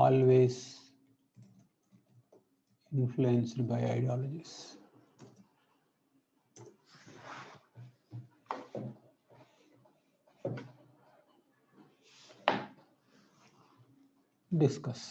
always influenced by ideologies. Discuss.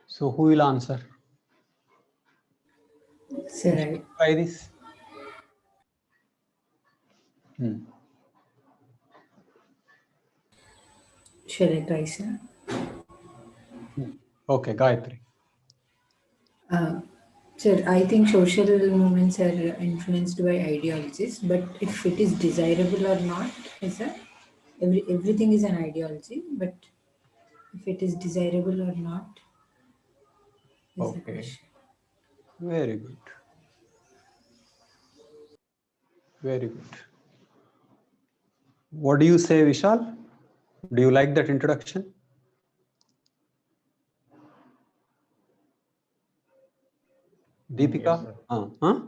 So who will answer? Sir, Try this. shall I try, sir? Okay, Gayatri. Sir, I think social movements are influenced by ideologies, but if it is desirable or not, sir, everything is an ideology, but if it is desirable or not is the Okay, question. very good. Very good. What do you say, Vishal? Do you like that introduction? Deepika? Yes,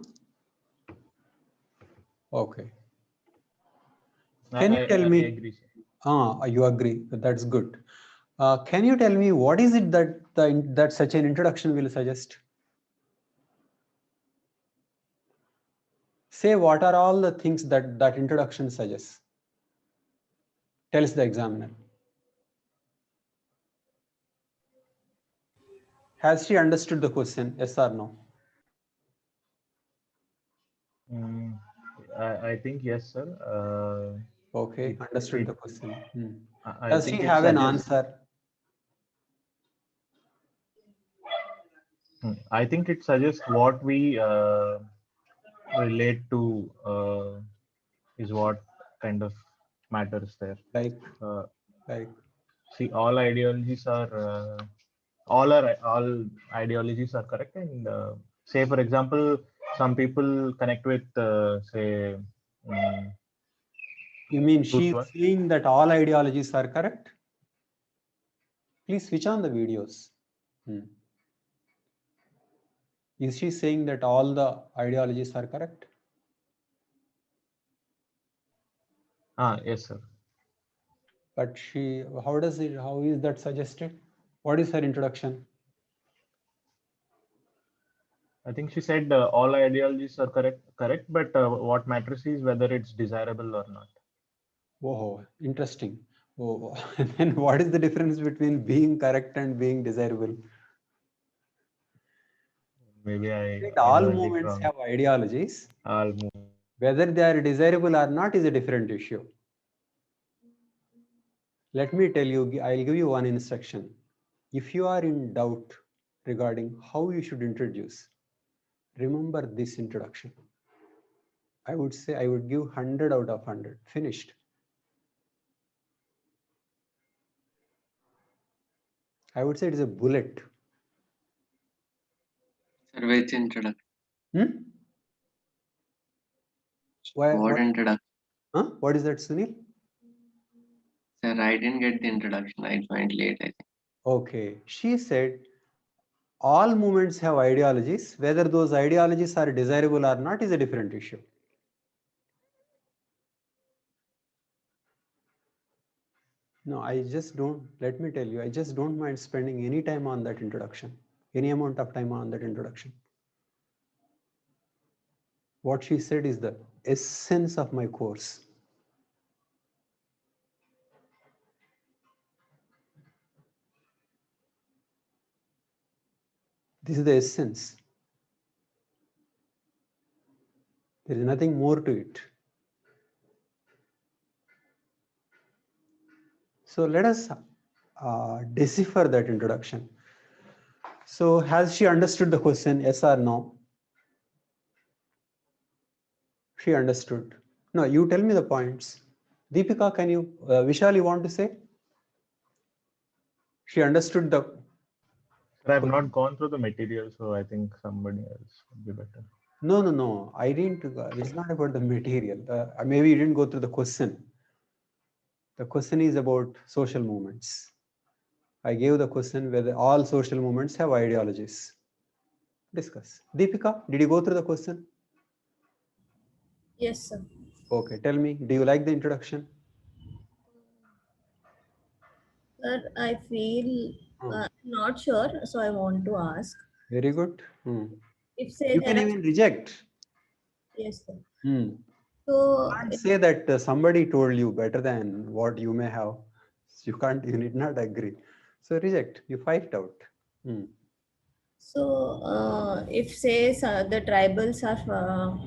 Okay. Can you tell me? I agree, sir. You agree. That's good. Can you tell me what is it that that such an introduction will suggest? Say what are all the things that that introduction suggests? Tells the examiner. Has she understood the question? Yes or no? I think yes, sir. Okay, understood the question. I Does think she it have an suggests, answer? I think it suggests what we relate to is what kind of matters there. Like, see, all ideologies are all ideologies are correct, and say for example, some people connect with say. You mean she's truth. saying that all ideologies are correct? Please switch on the videos. Is she saying that all the ideologies are correct? Yes, sir. But how is that suggested? What is her introduction? I think she said all ideologies are correct, but what matters is whether it's desirable or not. Oh, interesting. Oh, and then what is the difference between being correct and being desirable? Maybe I all heard it movements wrong. have ideologies. All movements. Whether they are desirable or not is a different issue. Let me tell you, I'll give you one instruction. If you are in doubt regarding how you should introduce, remember this introduction. I would say I would give 100 out of 100. Finished. I would say it is a bullet. Sir, which introduction? What introduction? What is that, Sunil? Sir, I didn't get the introduction. I joined late, I think. Okay. She said all movements have ideologies. Whether those ideologies are desirable or not is a different issue. No, I just don't, let me tell you, I just don't mind spending any time on that introduction, any amount of time on that introduction. What she said is the essence of my course. This is the essence. There is nothing more to it. So let us decipher that introduction. So has she understood the question, yes or no? She understood. No, you tell me the points. Deepika, can you, Vishal, you want to say? She understood the Sir, I've not gone through the material, so I think somebody else would be better. No. I didn't. It's not about the material. Maybe you didn't go through the question. The question is about social movements. I gave the question whether all social movements have ideologies. Discuss. Deepika, did you go through the question? Yes, sir. Okay, tell me, do you like the introduction? Sir, I feel not sure, so I want to ask. Very good. If say You there can are, even reject. yes, sir. You So can't say that somebody told you better than what you may have. You can't, you need not agree. So reject, you fight it out. if say the tribals are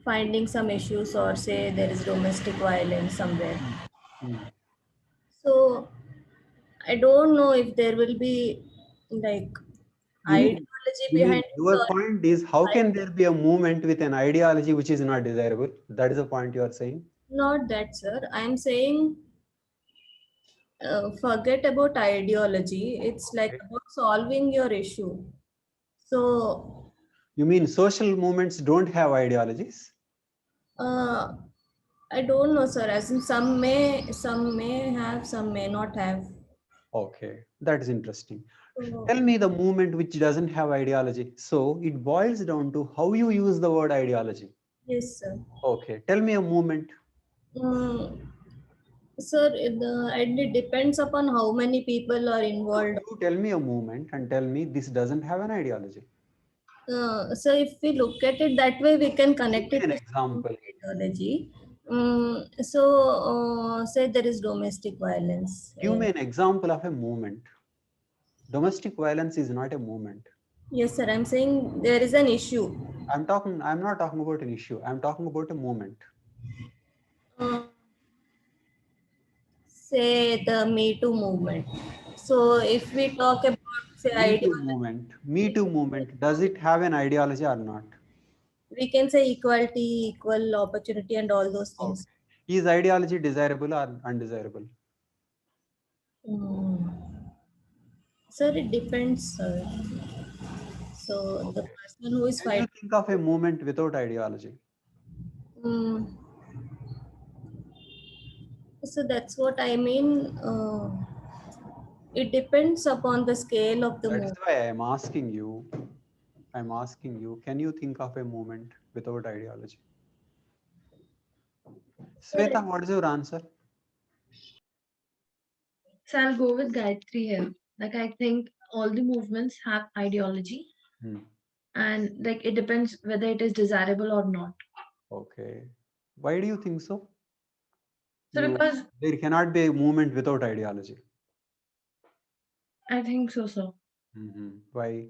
finding some issues, or say there is domestic violence somewhere, so I don't know if there will be like You mean, ideology behind it, your or point is how can there be a movement with an ideology which is not desirable? That is the point you are saying. not that, sir. I'm saying forget about ideology. It's like Okay. about solving your issue. So You mean social movements don't have ideologies? uh, I don't know, sir. As in some may have, some may not have. Okay, that is interesting. So Tell me the movement which doesn't have ideology. So it boils down to how you use the word ideology. yes, sir. Okay, tell me a movement. Sir, and it depends upon how many people are No, involved. you tell me a movement and tell me this doesn't have an ideology. So if we look at it that way, we can Give connect me it an to example. ideology. Say there is domestic violence. Give me an example of a movement. Domestic violence is not a movement. Yes, sir. I'm saying there is an issue. I'm not talking about an issue. I'm talking about a movement. Uh, say the Me Too movement. So if we talk about say Me Too ideology, movement. Me Too movement. Does it have an ideology or not? we can say equality, equal opportunity, and all those Okay. things. Is ideology desirable or undesirable? Sir, it depends. So the Okay. person who is Can you fighting. think of a movement without ideology? Mm, so that's what I mean. It depends upon the scale of the That is movement. why I'm asking you, can you think of a movement without ideology? Sir, Sweta, what is your answer? So I'll go with Gayatri here. Like I think all the movements have ideology, and like it depends whether it is desirable or not. Okay. Why do you think so? So because There cannot be a movement without ideology. I think so. Why?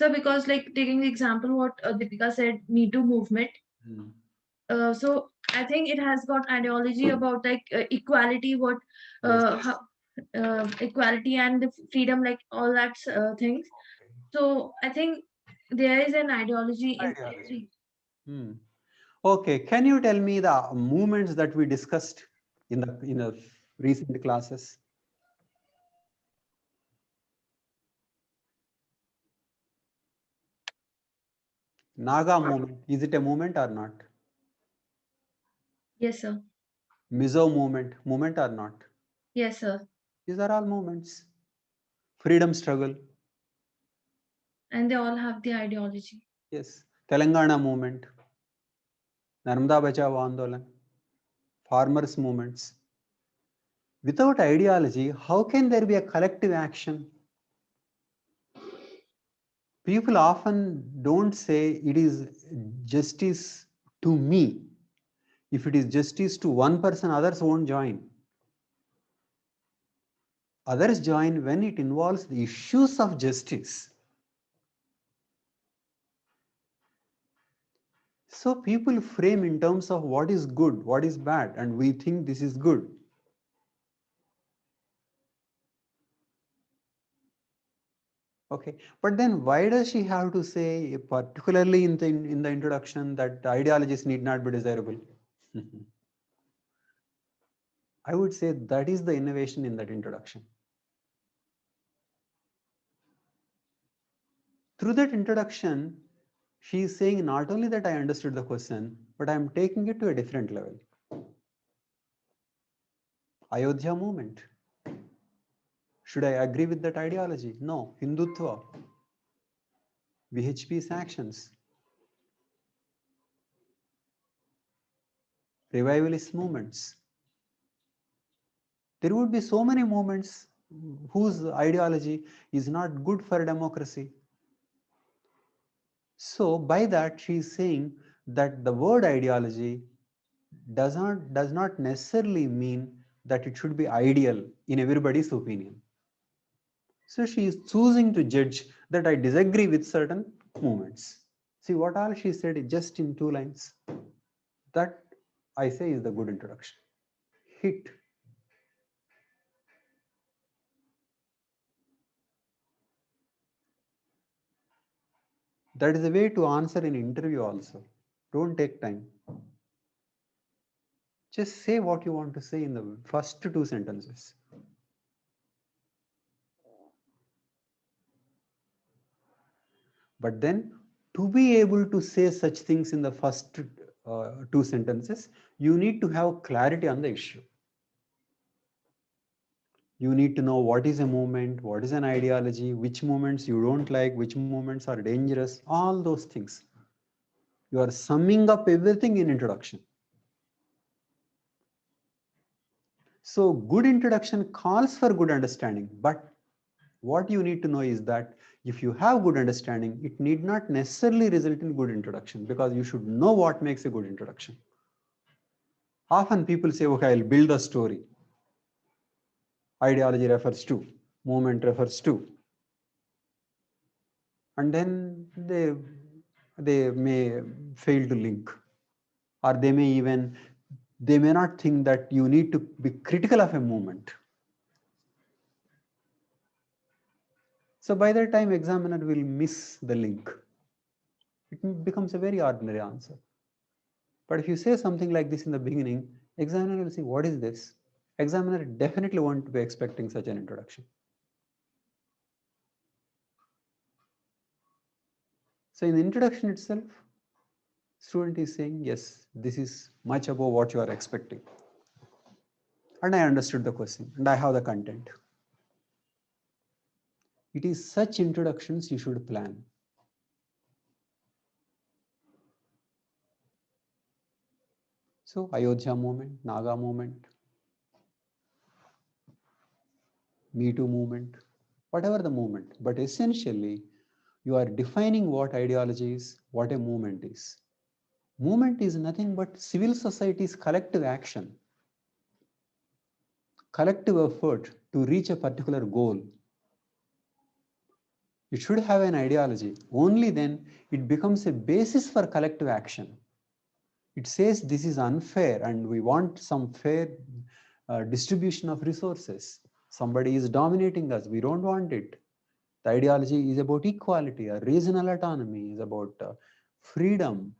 So because like taking the example what Deepika said, Me Too movement. So I think it has got ideology about like equality, what how, equality and the freedom, like all that things. So I think there is an ideology in every. Okay, can you tell me the movements that we discussed in the recent classes? Naga movement, is it a movement or not? Yes, sir. Mizo movement or not? Yes, sir. These are all movements. Freedom struggle, And they all have the ideology. yes. Telangana movement, Narmada Bachao Andolan, farmers movements. Without ideology, how can there be a collective action? People often don't say it is justice to me. If it is justice to one person, others won't join. Others join when it involves the issues of justice. So people frame in terms of what is good, what is bad, and we think this is good. Okay, but then why does she have to say, particularly in the introduction, that ideologies need not be desirable? I would say that is the innovation in that introduction. Through that introduction, she is saying not only that I understood the question, but I am taking it to a different level. Ayodhya movement. Should I agree with that ideology? No. Hindutva. VHP's actions. Revivalist movements. There would be so many movements whose ideology is not good for democracy. So by that she is saying that the word ideology does not necessarily mean that it should be ideal in everybody's opinion. So she is choosing to judge that I disagree with certain movements. See what all she said just in 2 lines. That I say is the good introduction. Hit. That is a way to answer an interview also. Don't take time. Just say what you want to say in the first 2 sentences. But then to be able to say such things in the first 2 sentences, you need to have clarity on the issue. You need to know what is a movement, what is an ideology, which movements you don't like, which movements are dangerous, all those things. You are summing up everything in introduction. So good introduction calls for good understanding, but what you need to know is that if you have good understanding, it need not necessarily result in good introduction, because you should know what makes a good introduction. Often people say, okay, I'll build a story. Ideology refers to, movement refers to. And then they may fail to link, or they may not think that you need to be critical of a movement. So by that time, examiner will miss the link. It becomes a very ordinary answer. But if you say something like this in the beginning, examiner will say, what is this? Examiner definitely won't be expecting such an introduction. So in the introduction itself, student is saying, yes, this is much above what you are expecting. And I understood the question and I have the content. It is such introductions you should plan. So Ayodhya movement, Naga movement, Me Too movement, whatever the movement, but essentially you are defining what ideology is, what a movement is. Movement is nothing but civil society's collective action, collective effort to reach a particular goal. It should have an ideology. Only then it becomes a basis for collective action. It says this is unfair and we want some fair distribution of resources. Somebody is dominating us. We don't want it. The ideology is about equality, or regional autonomy, is about freedom.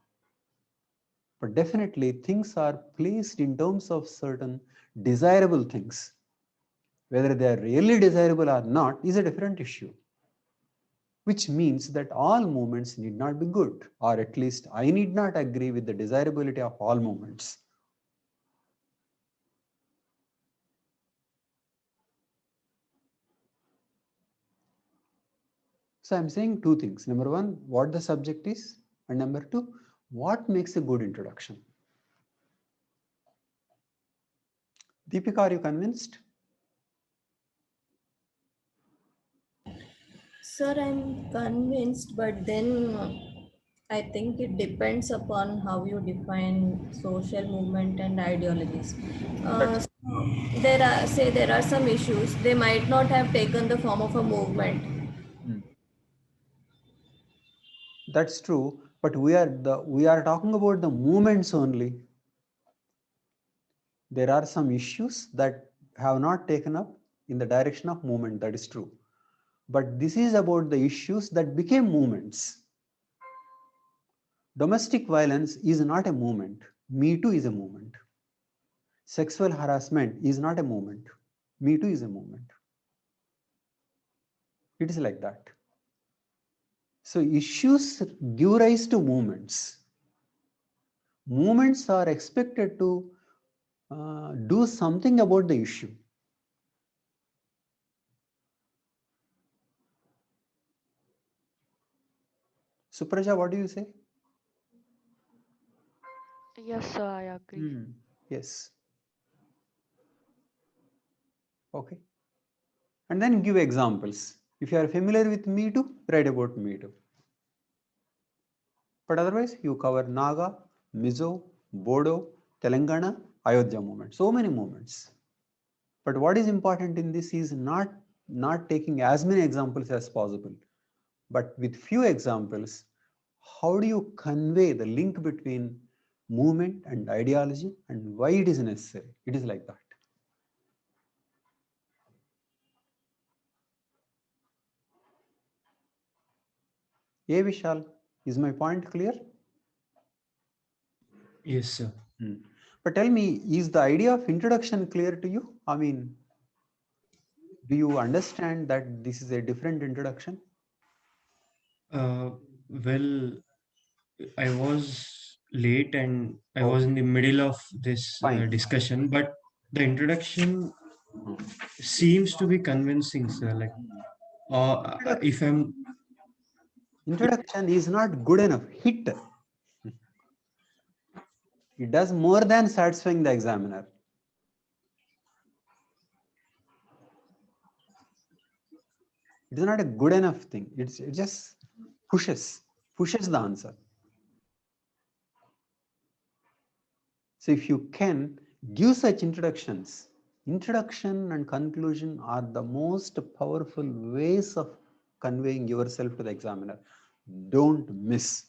But definitely things are placed in terms of certain desirable things. Whether they are really desirable or not is a different issue, which means that all movements need not be good, or at least I need not agree with the desirability of all movements. So I'm saying 2 things. Number 1, what the subject is, and number 2, what makes a good introduction. Deepika, are you convinced? Sir, I'm convinced, but then I think it depends upon how you define social movement and ideologies. So there are some issues, they might not have taken the form of a movement. That's true, but we are talking about the movements only. There are some issues that have not taken up in the direction of movement, that is true. But this is about the issues that became movements. Domestic violence is not a movement. Me Too is a movement. Sexual harassment is not a movement. Me Too is a movement. It is like that. So issues give rise to movements. Movements are expected to do something about the issue. Supraja, what do you say? Yes, sir, I agree. Yes. Okay. And then give examples. If you are familiar with Me Too, write about Me Too. But otherwise, you cover Naga, Mizo, Bodo, Telangana, Ayodhya movement. So many movements. But what is important in this is not taking as many examples as possible, but with few examples, how do you convey the link between movement and ideology and why it is necessary? It is like that. Vishal, is my point clear? Yes, sir. But tell me, is the idea of introduction clear to you? I mean, do you understand that this is a different introduction? Well, I was late and I Oh. was in the middle of this Fine. discussion, but the introduction seems to be convincing, sir. Like, if I'm Introduction is not good enough. Hit. It does more than satisfying the examiner. It is not a good enough thing. It just pushes the answer. So if you can give such introductions, introduction and conclusion are the most powerful ways of conveying yourself to the examiner. Don't miss.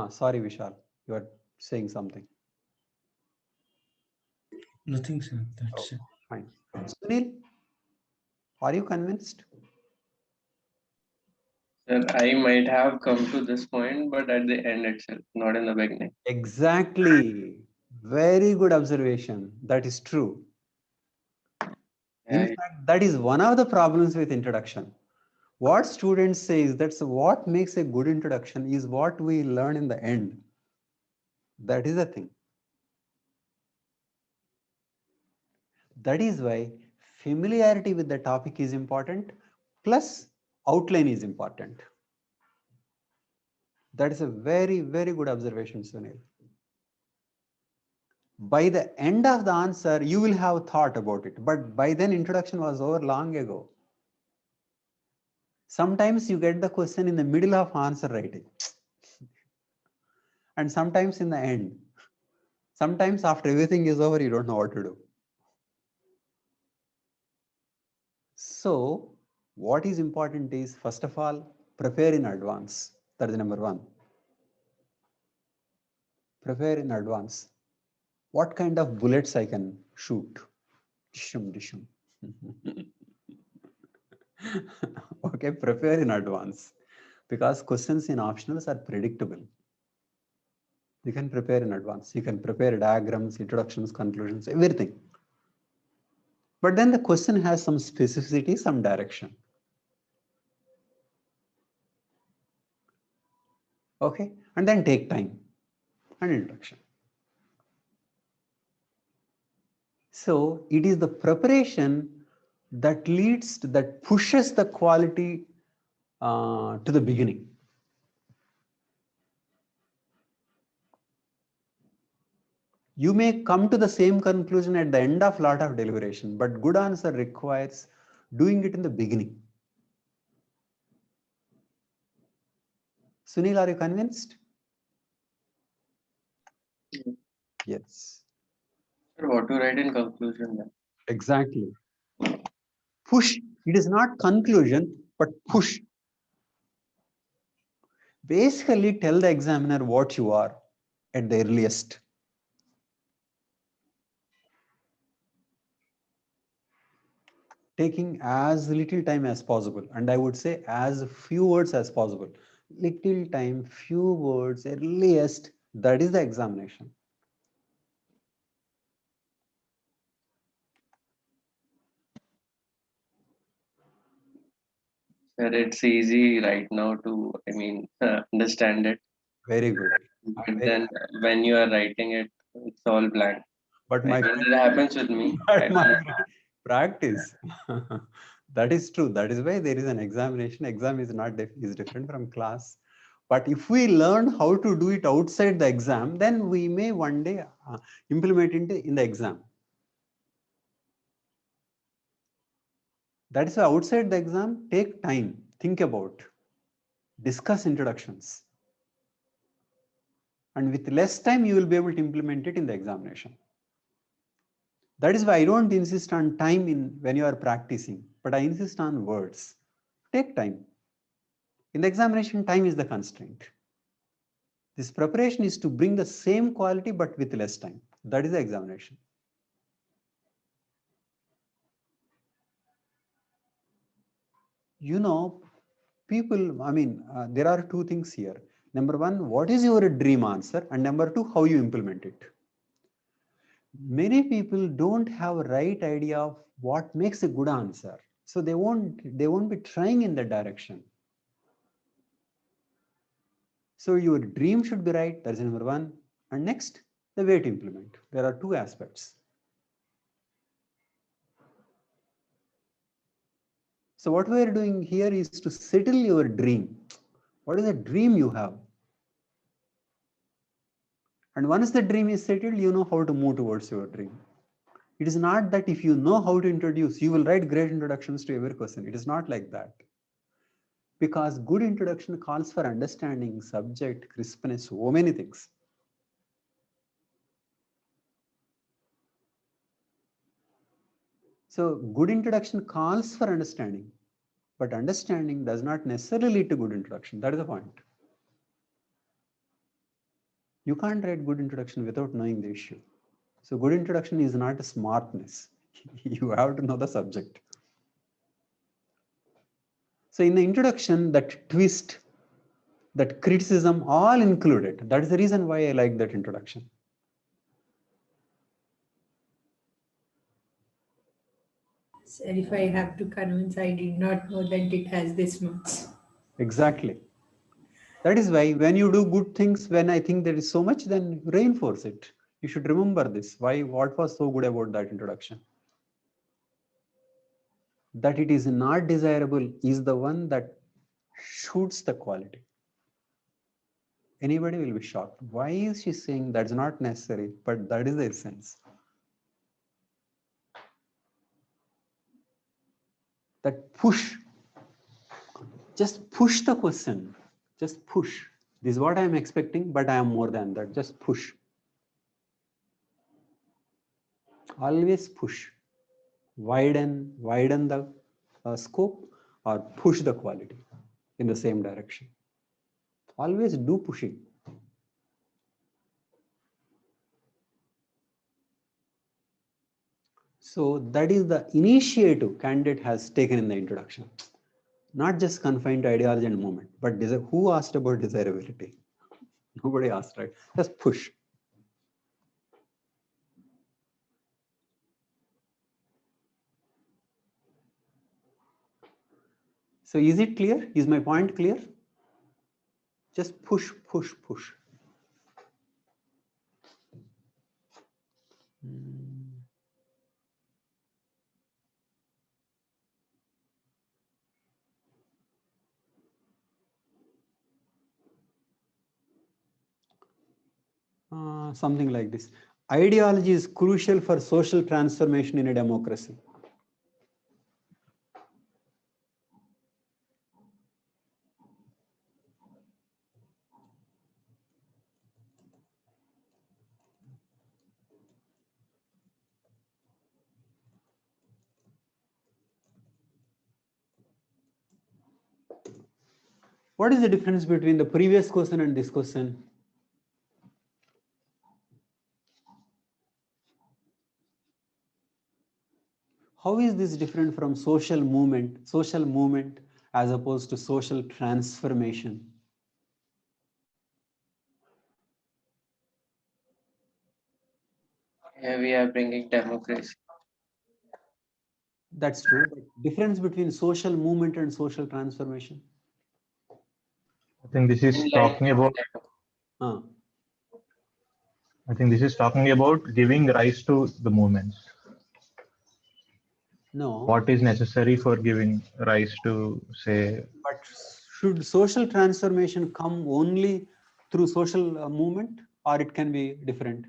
Sorry, Vishal, you are saying something. Nothing, sir. That's it. Fine. Sunil, are you convinced? Sir, I might have come to this point, but at the end itself, not in the beginning. Exactly. Very good observation. That is true. In fact, that is one of the problems with introduction. What students say is that's what makes a good introduction is what we learn in the end. That is the thing. That is why familiarity with the topic is important, plus outline is important. That is a very, very good observation, Sunil. By the end of the answer, you will have thought about it, but by then introduction was over long ago. Sometimes you get the question in the middle of answer writing, and sometimes in the end. Sometimes after everything is over, you don't know what to do. So what is important is, first of all, prepare in advance. That is number one. Prepare in advance. What kind of bullets I can shoot? Dishum, dishum. Okay, prepare in advance. Because questions in optionals are predictable. You can prepare in advance. You can prepare diagrams, introductions, conclusions, everything. But then the question has some specificity, some direction. Okay, and then take time and introduction. So it is the preparation that leads to, that pushes the quality to the beginning. You may come to the same conclusion at the end of lot of deliberation, but good answer requires doing it in the beginning. Sunil, are you convinced? Yes. Sir, what to write in conclusion then? Exactly. Push. It is not conclusion, but push. Basically, tell the examiner what you are at the earliest. taking as little time as possible, and I would say as few words as possible. Little time, few words, earliest, that is the examination. Sir, it's easy right now to, understand it. Very good. But then when you are writing it, it's all blank. But my It happens with me. but my practice. That is true. That is why there is an examination. Exam is not is different from class. But if we learn how to do it outside the exam, then we may one day implement it in the exam. That is why outside the exam, take time, think about, discuss introductions. And with less time, you will be able to implement it in the examination. That is why I don't insist on time when you are practicing, but I insist on words. Take time. In the examination, time is the constraint. This preparation is to bring the same quality but with less time. That is the examination. You know, people, there are two things here. Number one, what is your dream answer? And number two, how you implement it. Many people don't have a right idea of what makes a good answer. So they won't be trying in that direction. So your dream should be right. That is number one. And next, the way to implement. There are two aspects. So what we are doing here is to settle your dream. What is the dream you have? And once the dream is settled, you know how to move towards your dream. It is not that if you know how to introduce, you will write great introductions to every question. It is not like that. Because good introduction calls for understanding, subject, crispness, so many things. So good introduction calls for understanding, but understanding does not necessarily lead to good introduction. That is the point. You can't write good introduction without knowing the issue. So good introduction is not a smartness. You have to know the subject. So in the introduction, that twist, that criticism, all included. That is the reason why I like that introduction. Sir, if I have to convince, I did not know that it has this much. Exactly. That is why when you do good things, when I think there is so much, then reinforce it. You should remember this. Why? What was so good about that introduction? That it is not desirable is the one that shoots the quality. Anybody will be shocked. Why is she saying that's not necessary? But that is the essence. That push. Just push the question. Just push. This is what I am expecting, but I am more than that. Just push. Always push. Widen the scope or push the quality in the same direction. Always do pushing. So that is the initiative candidate has taken in the introduction. Not just confined to ideology and movement, but who asked about desirability? Nobody asked, right? Just push. So is it clear? Is my point clear? Just push, push, push. Something like this. Ideology is crucial for social transformation in a democracy. What is the difference between the previous question and this question? How is this different from social movement as opposed to social transformation? Here we are bringing democracy. That's true, but difference between social movement and social transformation? I think this is talking about. I think this is talking about giving rise to the movements. No. What is necessary for giving rise to, say? But should social transformation come only through social movement, or it can be different?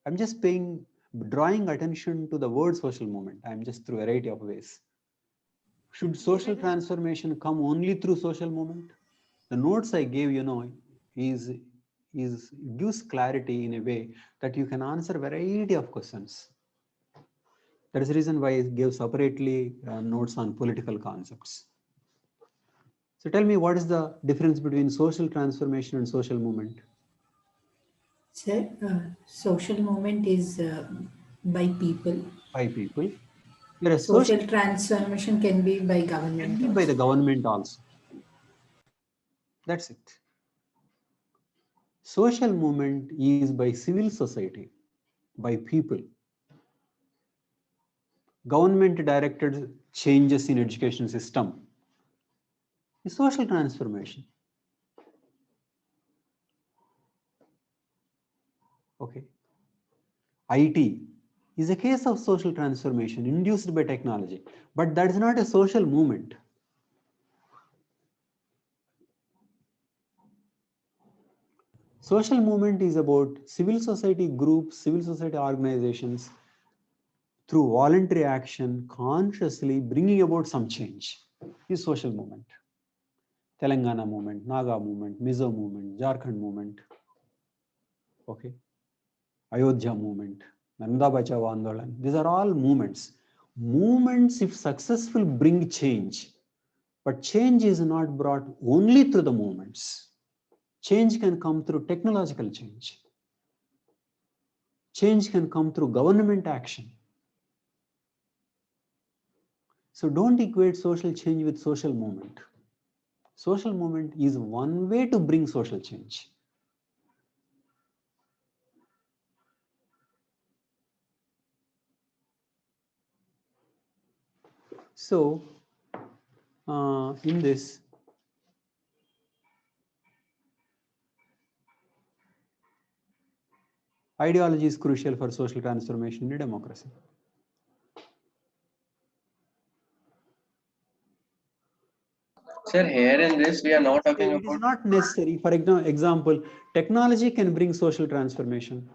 I'm just drawing attention to the word social movement. I'm just through a variety of ways. Should social transformation come only through social movement? The notes I gave, gives clarity in a way that you can answer a variety of questions. That is the reason why I gave separately notes on political concepts. So tell me, what is the difference between social transformation and social movement? Sir, social movement is by people. By people. Whereas Social transformation can be by government. Can be by the government also. That's it. Social movement is by civil society, by people. Government directed changes in education system is social transformation. Okay. IT is a case of social transformation induced by technology, but that is not a social movement. Social movement is about civil society groups, civil society organizations, through voluntary action, consciously bringing about some change, is social movement. Telangana movement, Naga movement, Mizo movement, Jharkhand movement, okay, Ayodhya movement, Narmada Bachao Andolan. These are all movements. Movements, if successful, bring change, but change is not brought only through the movements. Change can come through technological change. Change can come through government action. So don't equate social change with social movement. Social movement is one way to bring social change. So, in this, ideology is crucial for social transformation in a democracy. Sir, here in this, we are not talking about. It is not necessary. For example, technology can bring social transformation.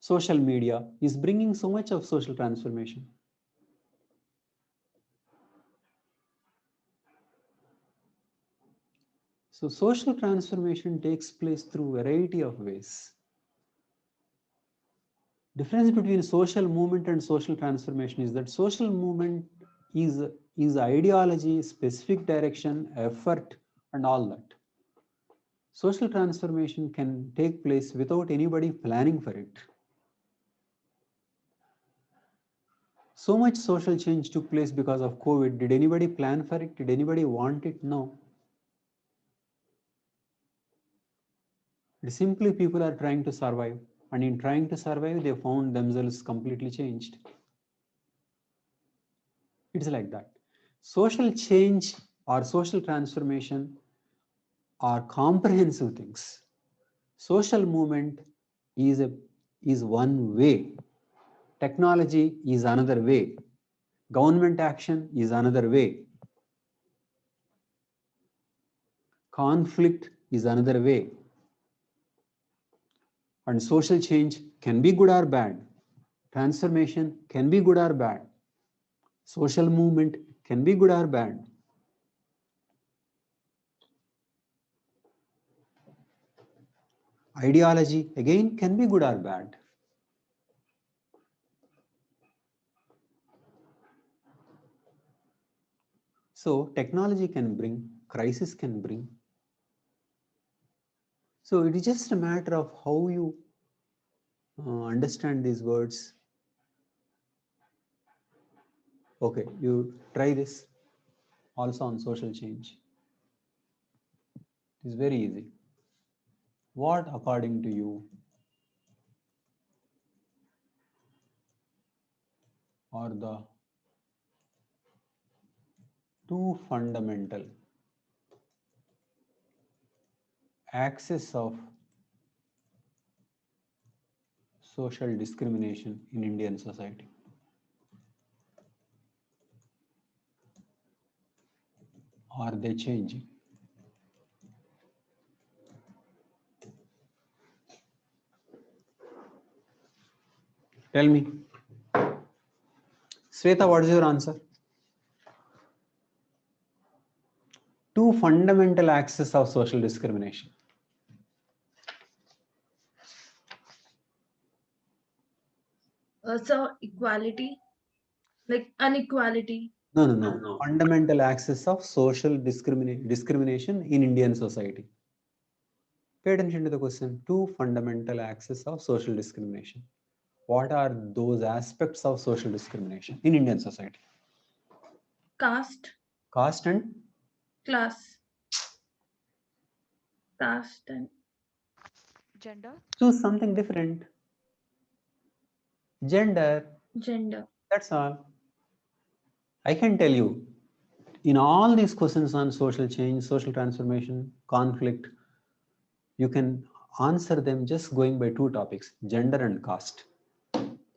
Social media is bringing so much of social transformation. So social transformation takes place through a variety of ways. Difference between social movement and social transformation is that social movement is ideology, specific direction, effort, and all that. Social transformation can take place without anybody planning for it. So much social change took place because of COVID. Did anybody plan for it? Did anybody want it? No. Simply people are trying to survive, and in trying to survive, they found themselves completely changed. It's like that. Social change or social transformation are comprehensive things. Social movement is one way. Technology is another way. Government action is another way. Conflict is another way. And social change can be good or bad. Transformation can be good or bad. Social movement can be good or bad. Ideology, again, can be good or bad. So technology can bring, crisis can bring. So it is just a matter of how you understand these words. Okay, you try this also on social change. It is very easy. What, according to you, are the two fundamental axes of social discrimination in Indian society? Are they changing? Tell me. Sweta, what is your answer? Two fundamental axes of social discrimination. So equality, like inequality. No. Fundamental axis of social discrimination in Indian society. Pay attention to the question. Two fundamental axes of social discrimination. What are those aspects of social discrimination in Indian society? Caste, Caste and class, caste and Gender. choose something different. Gender. gender. That's all. I can tell you, in all these questions on social change, social transformation, conflict, you can answer them just going by two topics, gender and caste.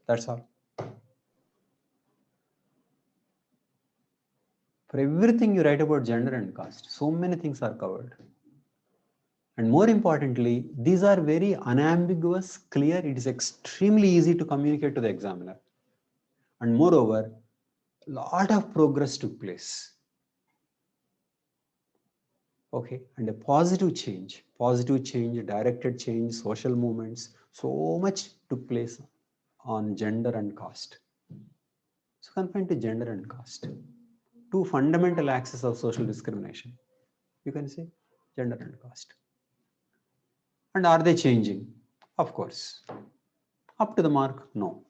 That's all. For everything you write about gender and caste, so many things are covered. And more importantly, these are very unambiguous, clear. It is extremely easy to communicate to the examiner. And moreover, a lot of progress took place. Okay, and a positive change, directed change, social movements, so much took place on gender and caste. So confined to gender and caste, two fundamental axes of social discrimination. You can say gender and caste. And are they changing? Of course. Up to the mark? No.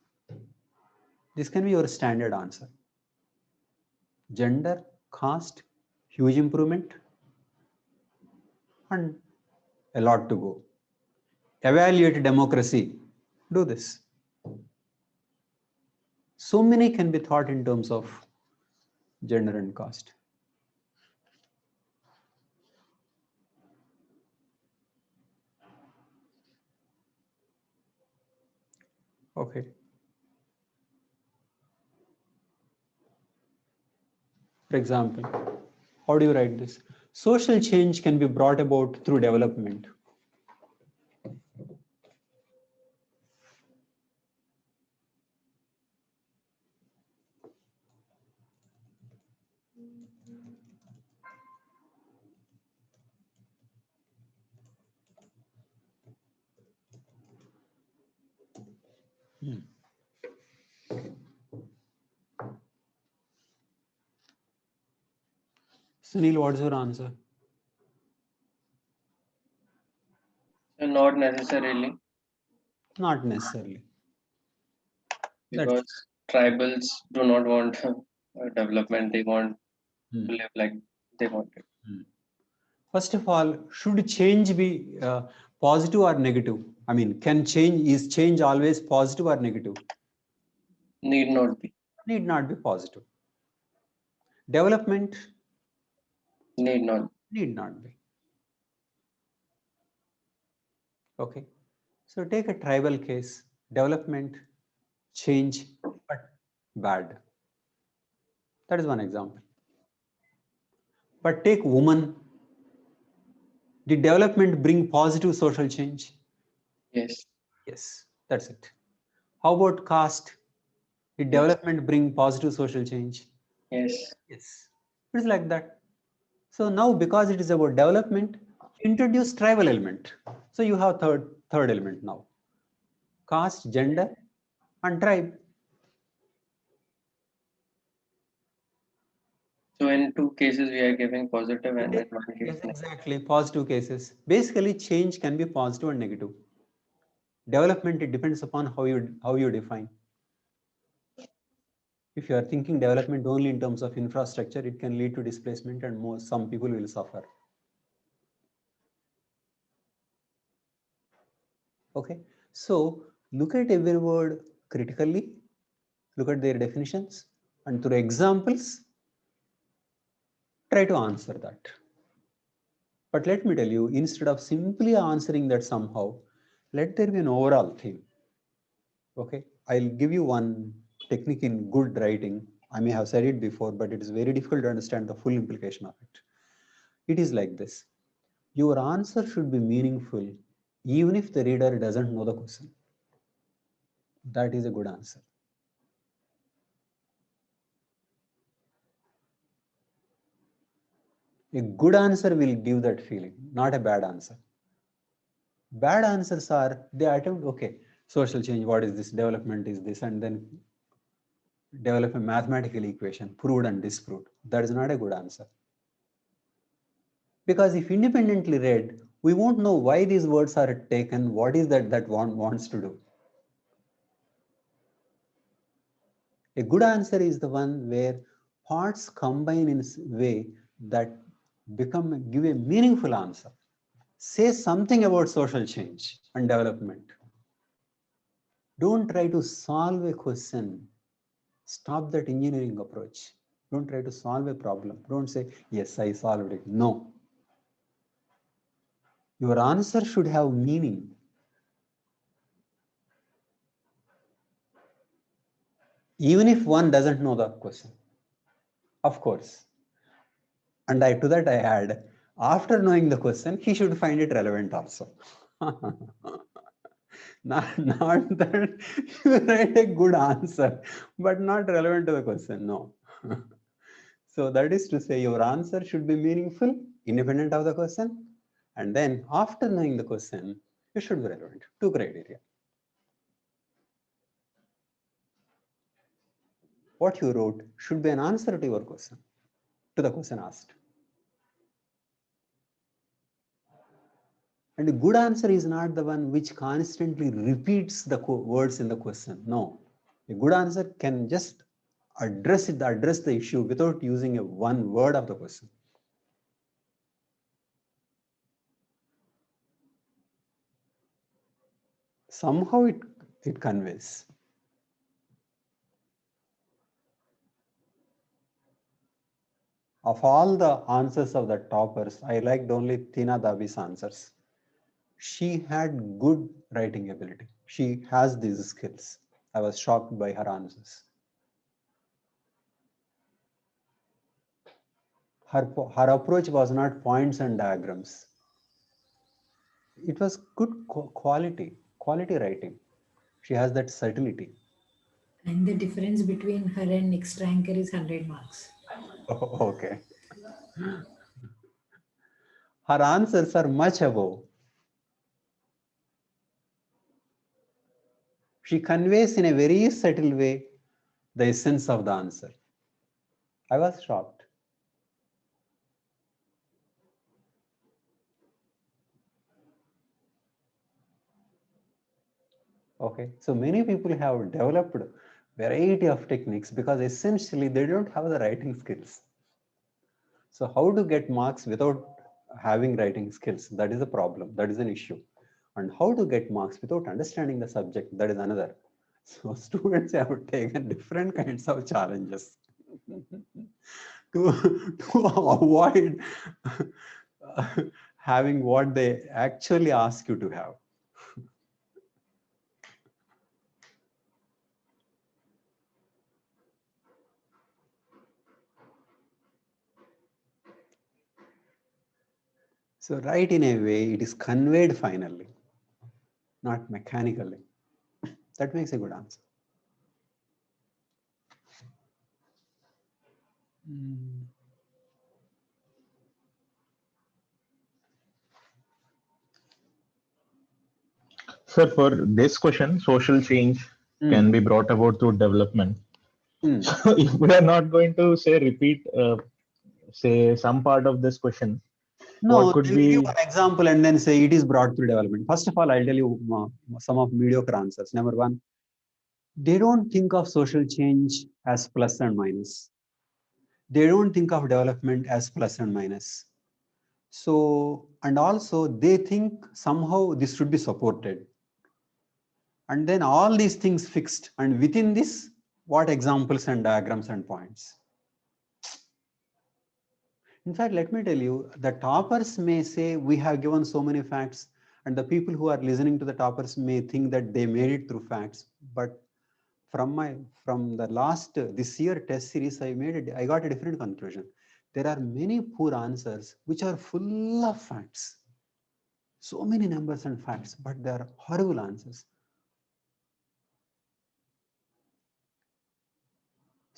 This can be your standard answer. Gender, caste, huge improvement, and a lot to go. Evaluate democracy. Do this. So many can be thought in terms of gender and caste. Okay. For example, how do you write this? Social change can be brought about through development. Sunil, what's your answer? So not necessarily, Not necessarily. because tribals do not want development. They want Hmm. to live like they want it. First of all, should change be positive or negative? I mean, is change always positive or negative? Need not be. Need not be positive. Development Need not. need not be. Okay. So take a tribal case, development, change, but bad. That is one example. But take woman, did development bring positive social change? Yes. Yes, that's it. How about caste? Did Yes. development bring positive social change? Yes. Yes. It is like that. So now because it is about development, introduce tribal element. So you have third element now. Caste, gender, and tribe. So in two cases we are giving positive, and in one case Yes, negative. exactly. Positive cases. Basically, change can be positive and negative. Development, it depends upon how you define. If you are thinking development only in terms of infrastructure, it can lead to displacement and some people will suffer. Okay, so look at every word critically, look at their definitions, and through examples, try to answer that. But let me tell you, instead of simply answering that somehow, let there be an overall theme. Okay, I'll give you one technique in good writing. I may have said it before, but it is very difficult to understand the full implication of it. It is like this. Your answer should be meaningful, even if the reader doesn't know the question. That is a good answer. A good answer will give that feeling, not a bad answer. Bad answers are, they attempt, okay, social change, what is this, development is this, and then develop a mathematical equation, proved and disproved. That is not a good answer. Because if independently read, we won't know why these words are taken, what is that one wants to do. A good answer is the one where parts combine in a way that give a meaningful answer. Say something about social change and development. Don't try to solve a question. Stop that engineering approach. Don't try to solve a problem. Don't say, yes, I solved it. No. Your answer should have meaning. Even if one doesn't know the question. Of course. And to that I add, after knowing the question, he should find it relevant also. not that you write a good answer, but not relevant to the question, no. So that is to say, your answer should be meaningful, independent of the question. And then after knowing the question, it should be relevant. 2 criteria. What you wrote should be an answer to your question, to the question asked. And a good answer is not the one which constantly repeats the words in the question. No, a good answer can just address the issue without using a one word of the question. Somehow it conveys. Of all the answers of the toppers, I liked only Tina Davi's answers. She had good writing ability. She has these skills. I was shocked by her answers. Her approach was not points and diagrams. It was good quality writing. She has that subtlety. And the difference between her and next ranker is 100 marks. Oh, okay. Her answers are much above. She conveys in a very subtle way the essence of the answer. I was shocked. Okay, so many people have developed variety of techniques because essentially they don't have the writing skills. So how to get marks without having writing skills? That is a problem. That is an issue. And how to get marks without understanding the subject? That is another. So students have taken different kinds of challenges to avoid having what they actually ask you to have. So write in a way it is conveyed finally, not mechanically. That makes a good answer. Sir, for this question, social change can be brought about through development. So if we are not going to say repeat, say some part of this question, No, could they'll give you be? an example and then say it is brought through development. First of all, I'll tell you some of mediocre answers. Number one, they don't think of social change as plus and minus. They don't think of development as plus and minus. So, and also they think somehow this should be supported. And then all these things fixed. And within this, what examples and diagrams and points. In fact, let me tell you, the toppers may say we have given so many facts, and the people who are listening to the toppers may think that they made it through facts. But from the last this year test series, I got a different conclusion. There are many poor answers which are full of facts. So many numbers and facts, but they are horrible answers.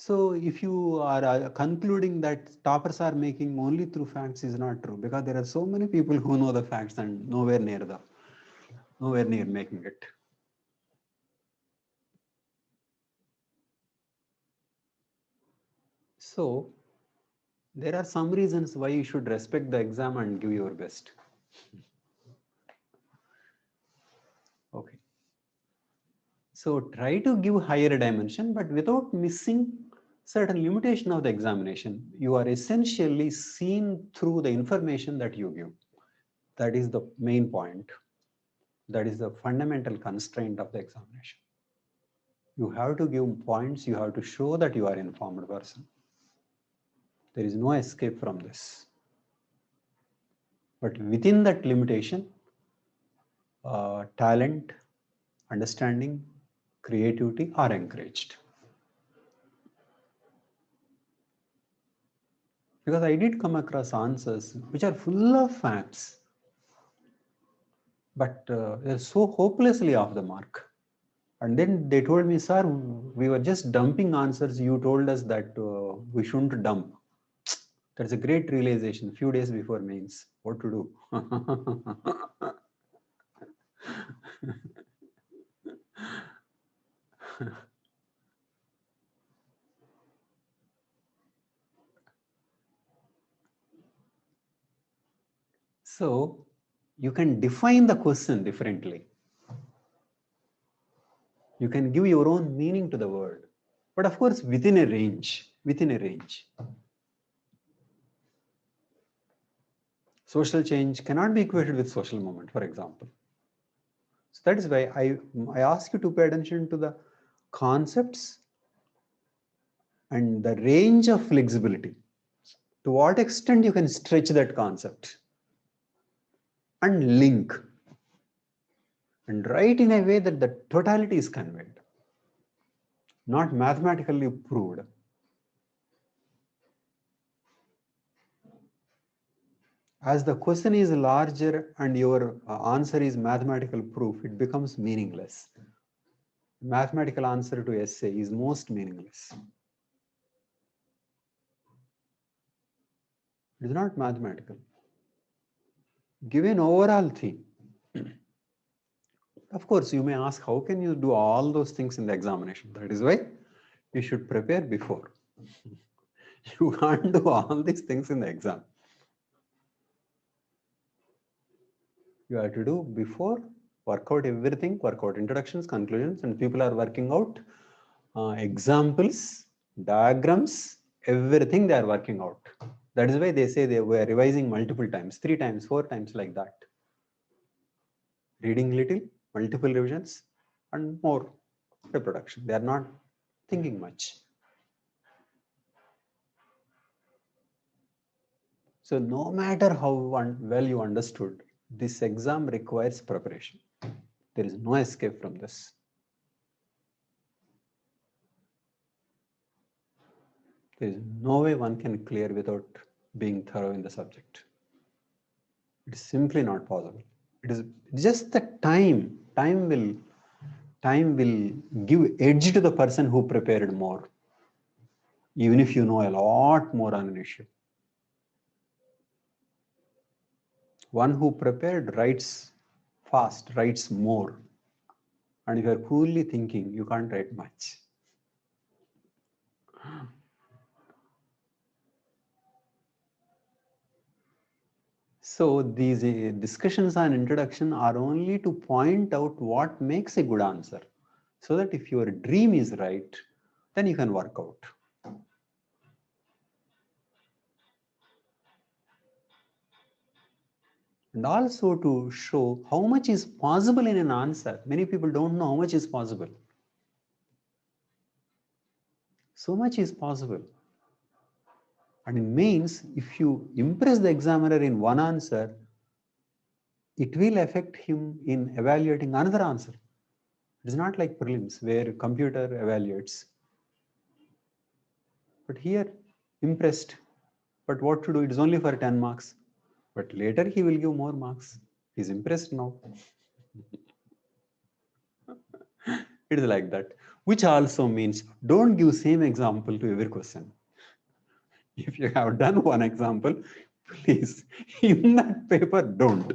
So if you are concluding that toppers are making only through facts is not true, because there are so many people who know the facts and nowhere near making it. So there are some reasons why you should respect the exam and give your best. Okay. So try to give higher dimension, but without missing certain limitation of the examination. You are essentially seen through the information that you give. That is the main point. That is the fundamental constraint of the examination. You have to give points. You have to show that you are an informed person. There is no escape from this. But within that limitation, talent, understanding, creativity are encouraged. Because I did come across answers which are full of facts, but they're so hopelessly off the mark. And then they told me, sir, we were just dumping answers. You told us that we shouldn't dump. That's a great realization. A few days before mains, what to do? So you can define the question differently. You can give your own meaning to the word, but of course within a range. Social change cannot be equated with social movement, for example. So that is why I ask you to pay attention to the concepts and the range of flexibility. To what extent you can stretch that concept and link and write in a way that the totality is conveyed, not mathematically proved. As the question is larger and your answer is mathematical proof, it becomes meaningless. Mathematical answer to essay is most meaningless. It is not mathematical. Give an overall theme. Of course, you may ask, how can you do all those things in the examination? That is why you should prepare before. You can't do all these things in the exam. You have to do before, work out everything, work out introductions, conclusions, and people are working out examples, diagrams, everything they are working out. That is why they say they were revising multiple times, 3 times, 4 times, like that. Reading little, multiple revisions, and more reproduction. They are not thinking much. So no matter how well you understood, this exam requires preparation. There is no escape from this. There is no way one can clear without being thorough in the subject. It is simply not possible. It is just the time. Time will give edge to the person who prepared more, even if you know a lot more on an issue. One who prepared writes fast, writes more. And if you are coolly thinking, you can't write much. So these discussions on introduction are only to point out what makes a good answer, so that if your dream is right, then you can work out. And also to show how much is possible in an answer. Many people don't know how much is possible. So much is possible. And in mains, if you impress the examiner in one answer, it will affect him in evaluating another answer. It's not like prelims where computer evaluates. But here, impressed. But what to do? It is only for 10 marks. But later he will give more marks. He's impressed now. It is like that. Which also means don't give same example to every question. If you have done one example, please, in that paper, don't.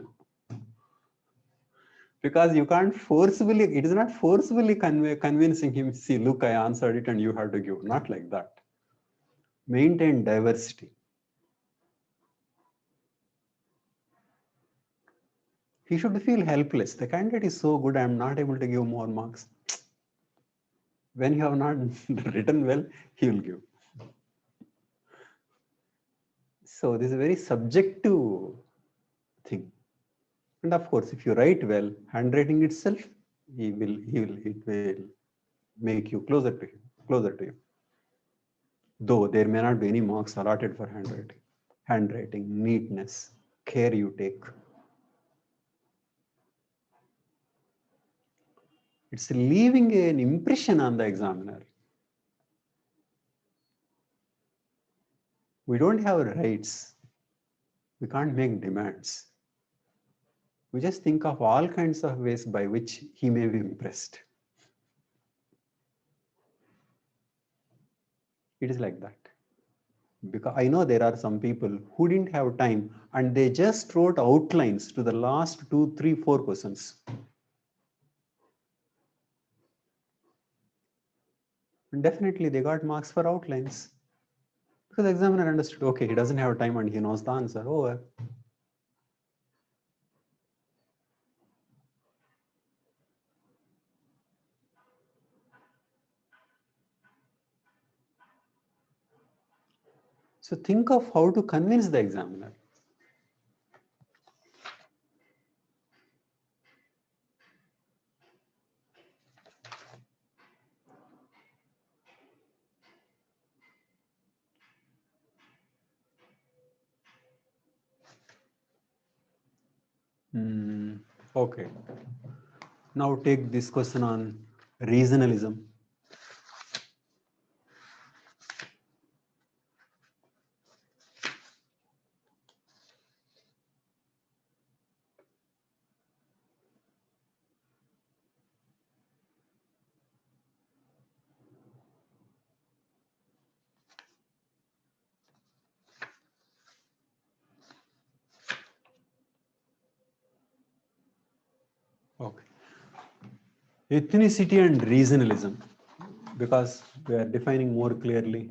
Because you can't forcibly, it is not forcibly convincing him, see, look, I answered it and you have to give. Not like that. Maintain diversity. He should feel helpless. The candidate is so good, I am not able to give more marks. When you have not written well, he will give. So this is a very subjective thing. And of course, if you write well, handwriting itself, it will make you closer to him. Though there may not be any marks allotted for handwriting. Handwriting, neatness, care you take. It's leaving an impression on the examiner. We don't have rights. We can't make demands. We just think of all kinds of ways by which he may be impressed. It is like that. Because I know there are some people who didn't have time and they just wrote outlines to the last 2, 3, 4 questions. And definitely they got marks for outlines. Because the examiner understood, okay, he doesn't have time and he knows the answer. Over. So think of how to convince the examiner. Okay. Now take this question on regionalism. Okay. Ethnicity and regionalism, because we are defining more clearly.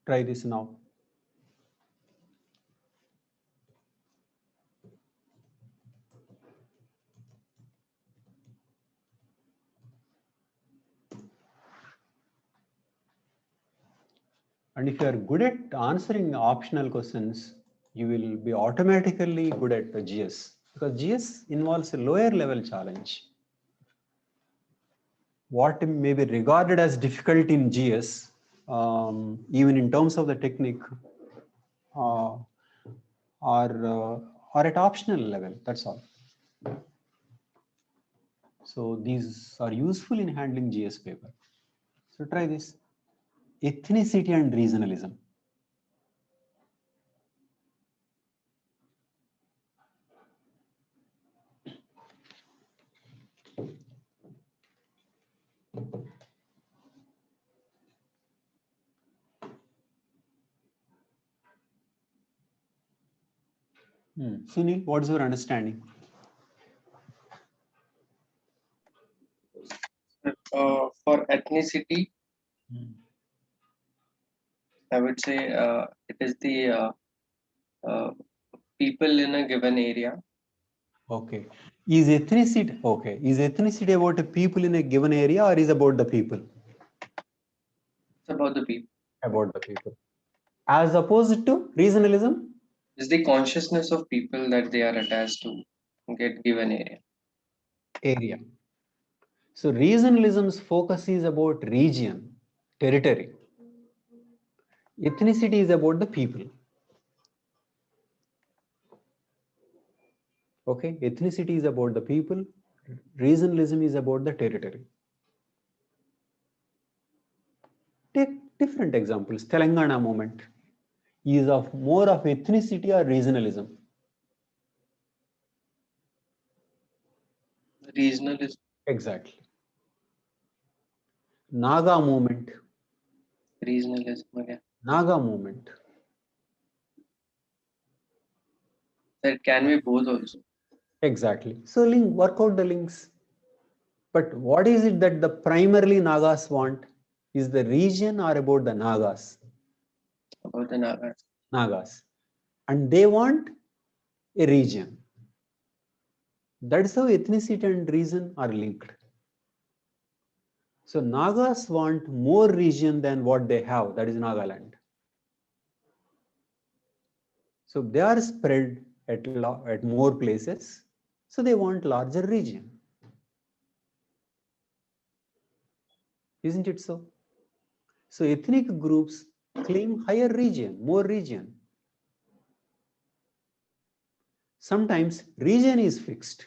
Try this now. And if you are good at answering optional questions, you will be automatically good at GS, because GS involves a lower level challenge. What may be regarded as difficult in GS, even in terms of the technique, are at optional level, that's all. So these are useful in handling GS paper. So try this. Ethnicity and regionalism. Sunil, what is your understanding? For ethnicity, I would say it is the people in a given area. Okay. Is ethnicity okay? Is ethnicity about the people in a given area or is about the people? It's about the people. About the people. As opposed to regionalism? It's the consciousness of people that they are attached to get given area. Area. So regionalism's focus is about region, territory. Ethnicity is about the people. Okay, ethnicity is about the people. Regionalism is about the territory. Take different examples. Telangana movement is of more of ethnicity or regionalism. Regionalism. Exactly. Naga movement. Regionalism again. Naga movement. That can be both also. Exactly. So work out the links. But what is it that the primarily Nagas want? Is the region or about the Nagas? About the Nagas. Nagas. And they want a region. That's how ethnicity and region are linked. So Nagas want more region than what they have, that is Nagaland. So they are spread at more places, so they want larger region. Isn't it so? So ethnic groups claim higher region, more region. Sometimes region is fixed.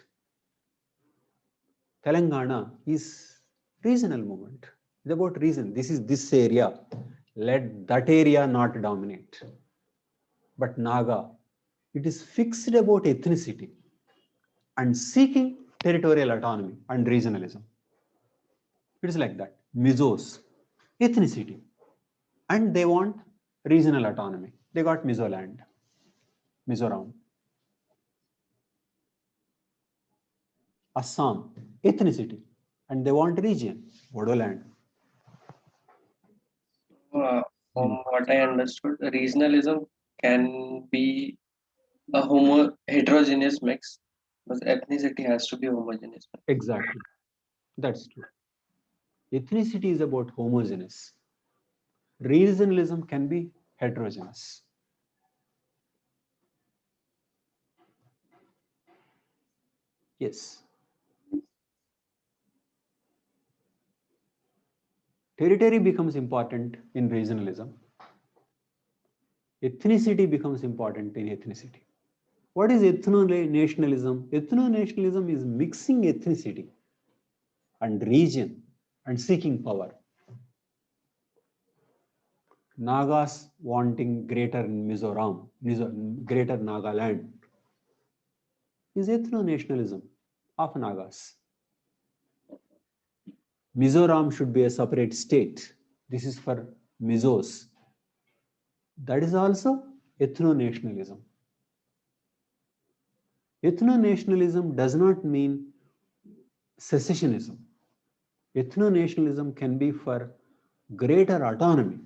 Telangana is regional movement. It's about region. This is this area. Let that area not dominate. But Naga, it is fixed about ethnicity and seeking territorial autonomy and regionalism. It is like that. Mizos, ethnicity, and they want regional autonomy. They got Mizo land, Mizoram. Assam, ethnicity, and they want region, Bodoland. From what I understood, regionalism can be a heterogeneous mix, but ethnicity has to be homogeneous. Exactly, that's true. Ethnicity is about homogeneous. Regionalism can be heterogeneous. Yes. Territory becomes important in regionalism. Ethnicity becomes important in ethnicity. What is ethno-nationalism? Ethno-nationalism is mixing ethnicity and region and seeking power. Nagas wanting greater Mizoram, greater Nagaland is ethno-nationalism of Nagas. Mizoram should be a separate state. This is for Mizos. That is also ethno-nationalism. Ethno-nationalism does not mean secessionism. Ethno-nationalism can be for greater autonomy.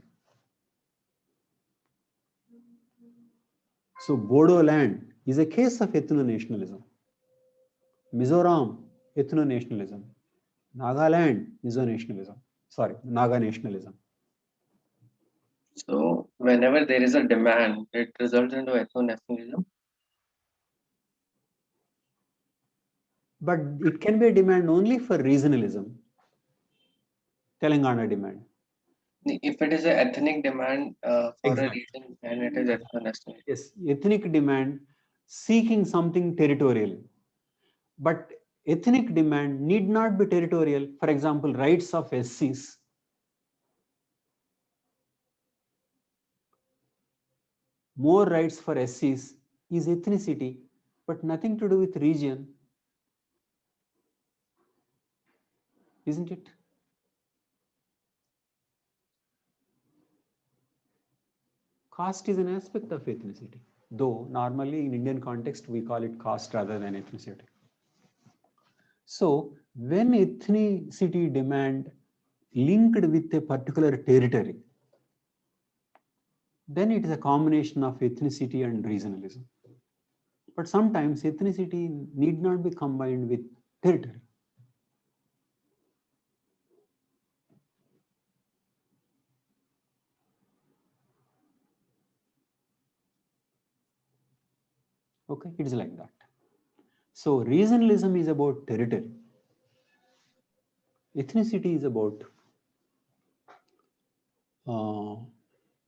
So Bodo land is a case of ethno-nationalism. Mizoram, ethno-nationalism. Nagaland, Mizo-nationalism. Sorry, Naga nationalism. So whenever there is a demand, it results into ethno-nationalism. But it can be a demand only for regionalism. Telangana demand. If it is an ethnic demand for Exactly. a region, then it is ethno-nationalism. Yes, ethnic demand seeking something territorial. But ethnic demand need not be territorial. For example, rights of SCs. More rights for SCs is ethnicity, but nothing to do with region. Isn't it? Caste is an aspect of ethnicity, though normally in Indian context we call it caste rather than ethnicity. So when ethnicity demand linked with a particular territory, then it is a combination of ethnicity and regionalism. But sometimes ethnicity need not be combined with territory. Okay, it is like that. So regionalism is about territory. Ethnicity is about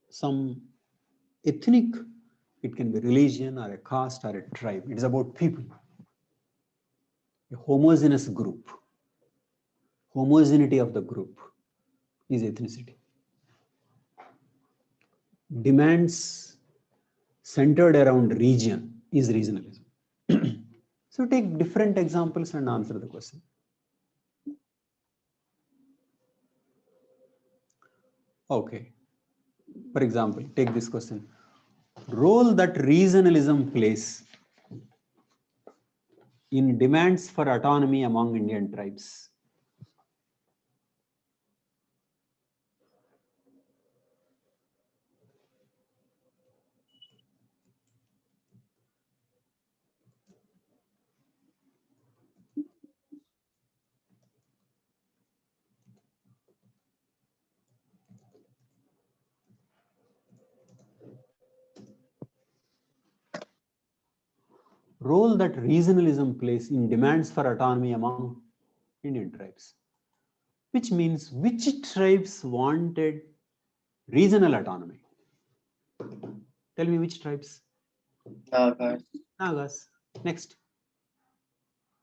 some ethnic, it can be religion or a caste or a tribe. It is about people, a homogeneous group. Homogeneity of the group is ethnicity. Demands centered around region is regionalism. So take different examples and answer the question. Okay. For example, take this question. Role that regionalism plays in demands for autonomy among Indian tribes. Role that regionalism plays in demands for autonomy among Indian tribes, which means which tribes wanted regional autonomy? Tell me which tribes? Nagas, Nagas. Next.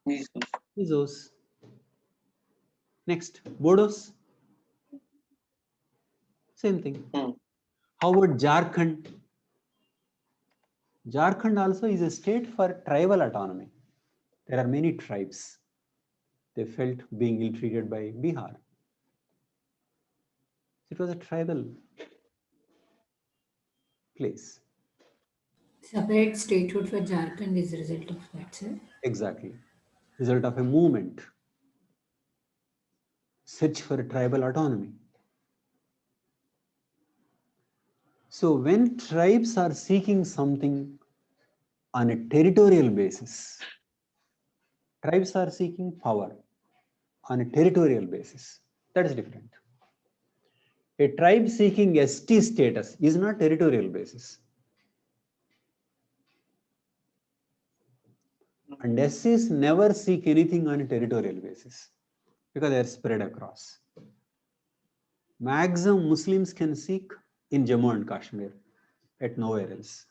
Mizo, Mizos. Next. Bodos. Same thing. How about Jharkhand? Jharkhand also is a state for tribal autonomy. There are many tribes. They felt being ill-treated by Bihar. It was a tribal place. Separate statehood for Jharkhand is a result of that, sir. Exactly. Result of a movement. Search for tribal autonomy. So when tribes are seeking something on a territorial basis, tribes are seeking power on a territorial basis. That is different. A tribe seeking ST status is not territorial basis. And SCs never seek anything on a territorial basis because they are spread across. Maximum Muslims can seek in Jammu and Kashmir, at nowhere else.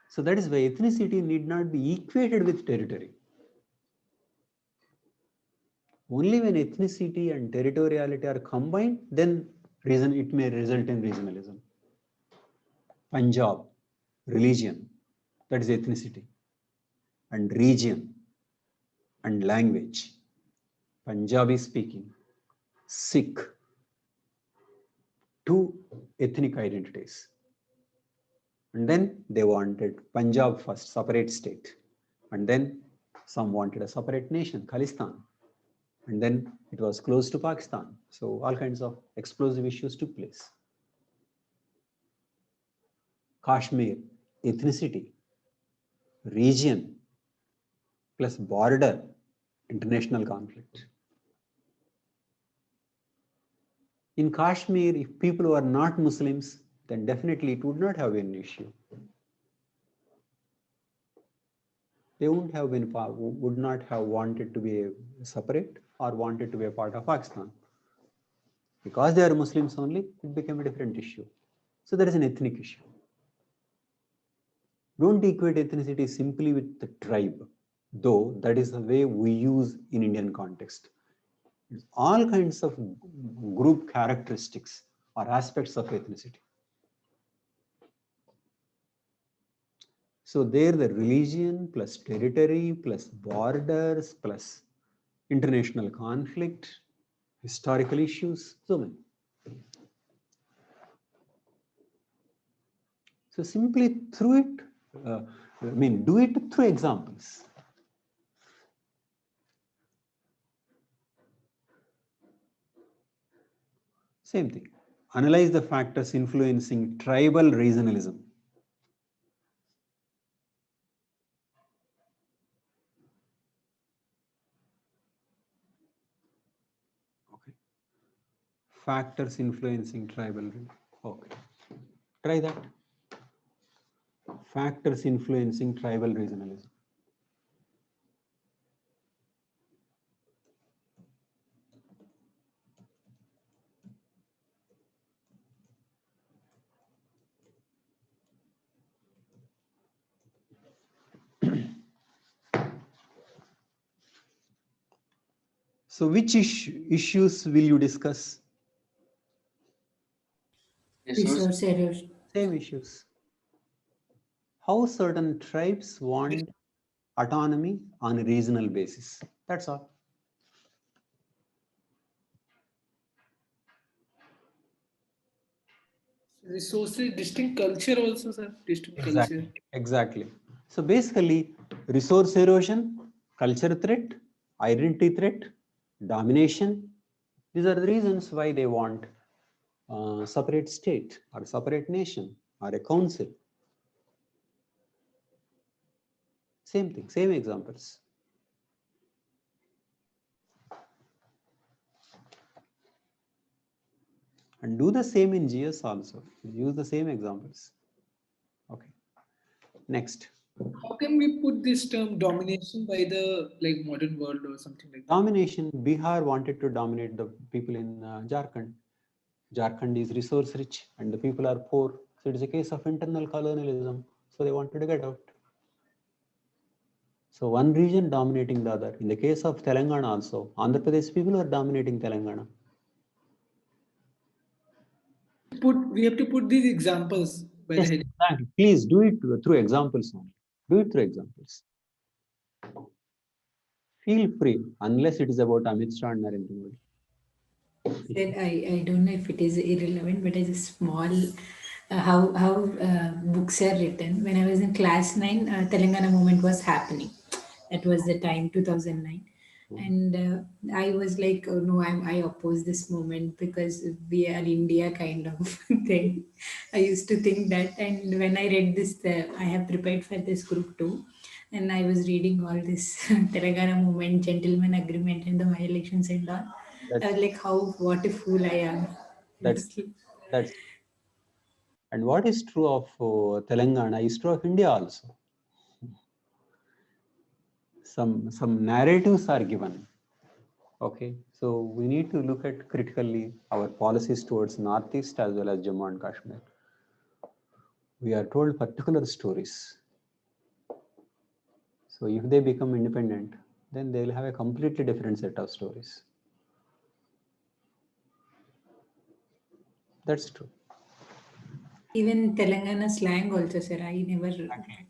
So that is why ethnicity need not be equated with territory. Only when ethnicity and territoriality are combined, then it may result in regionalism. Punjab, religion, that is ethnicity, and region and language. Punjabi speaking, Sikh, two ethnic identities. And then they wanted Punjab first, separate state. And then some wanted a separate nation, Khalistan. And then it was close to Pakistan. So all kinds of explosive issues took place. Kashmir, ethnicity, region, plus border, international conflict. In Kashmir, if people were not Muslims, then definitely it would not have been an issue. They would not have wanted to be separate or wanted to be a part of Pakistan. Because they are Muslims only, it became a different issue. So there is an ethnic issue. Don't equate ethnicity simply with the tribe, though that is the way we use in Indian context. All kinds of group characteristics or aspects of ethnicity. So there the religion plus territory plus borders plus international conflict, historical issues, so many. So simply through it, do it through examples. Same thing. Analyze the factors influencing tribal regionalism. Okay. Factors influencing tribal. Okay. Try that. Factors influencing tribal regionalism. So which issues will you discuss? Resource erosion. Same issues. How certain tribes want autonomy on a regional basis. That's all. Resources, distinct culture also, sir. Distinct culture. Exactly. So basically, resource erosion, culture threat, identity threat, domination. These are the reasons why they want a separate state or a separate nation or a council. Same thing, same examples. And do the same in GS also. Use the same examples. Okay. Next. How can we put this term domination by the modern world or something like that? Domination. Bihar wanted to dominate the people in Jharkhand. Jharkhand is resource rich and the people are poor. So it is a case of internal colonialism. So they wanted to get out. So one region dominating the other. In the case of Telangana also, Andhra Pradesh people are dominating Telangana. We have to put these examples by Yes, the head. exactly. Please do it through examples only. Do it through examples. Feel free, unless it is about Amit Shah and Narendra Modi. Then I don't know if it is irrelevant, but as a small how books are written. When I was in class 9, Telangana movement was happening. That was the time 2009, and I was like, oh no, I oppose this movement because we are India kind of thing. I used to think that, and when I read this, I have prepared for this group too. And I was reading all this Telangana movement, gentleman agreement, and the by elections and all. I was like, what a fool I am. That's and what is true of Telangana is true of India also. Some narratives are given. Okay, so we need to look at critically our policies towards Northeast as well as Jammu and Kashmir. We are told particular stories. So if they become independent, then they will have a completely different set of stories. That's true. Even Telangana slang also, sir. I never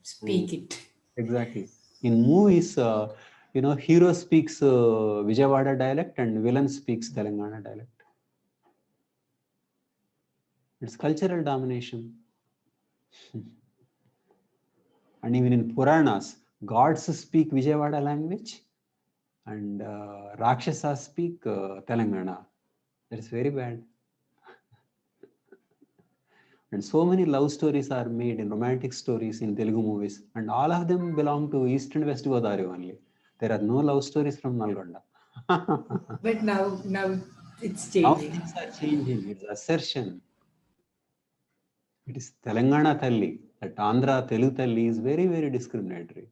speak it. Exactly. In movies, hero speaks Vijayawada dialect and villain speaks Telangana dialect. It's cultural domination. And even in Puranas, gods speak Vijayawada language and Rakshasas speak Telangana. That's very bad. And so many love stories are made in romantic stories in Telugu movies, and all of them belong to East and West Godavari only. There are no love stories from Nalgonda. But now it's Now changing. things are changing. It's assertion. It is Telangana Talli. That Andhra Telugu Talli is very, very discriminatory.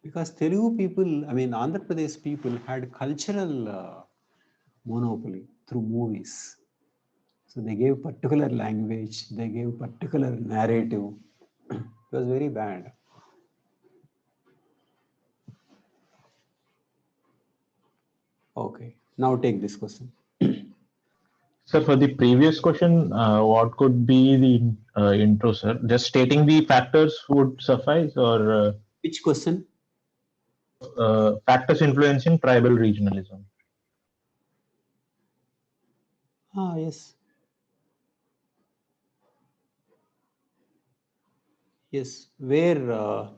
Because Telugu people, Andhra Pradesh people had cultural monopoly through movies. So they gave particular language, they gave particular narrative. It was very bad. Okay, now take this question. Sir, for the previous question, what could be the intro, sir? Just stating the factors would suffice, or Which question? Factors influencing tribal regionalism. Yes. Yes, where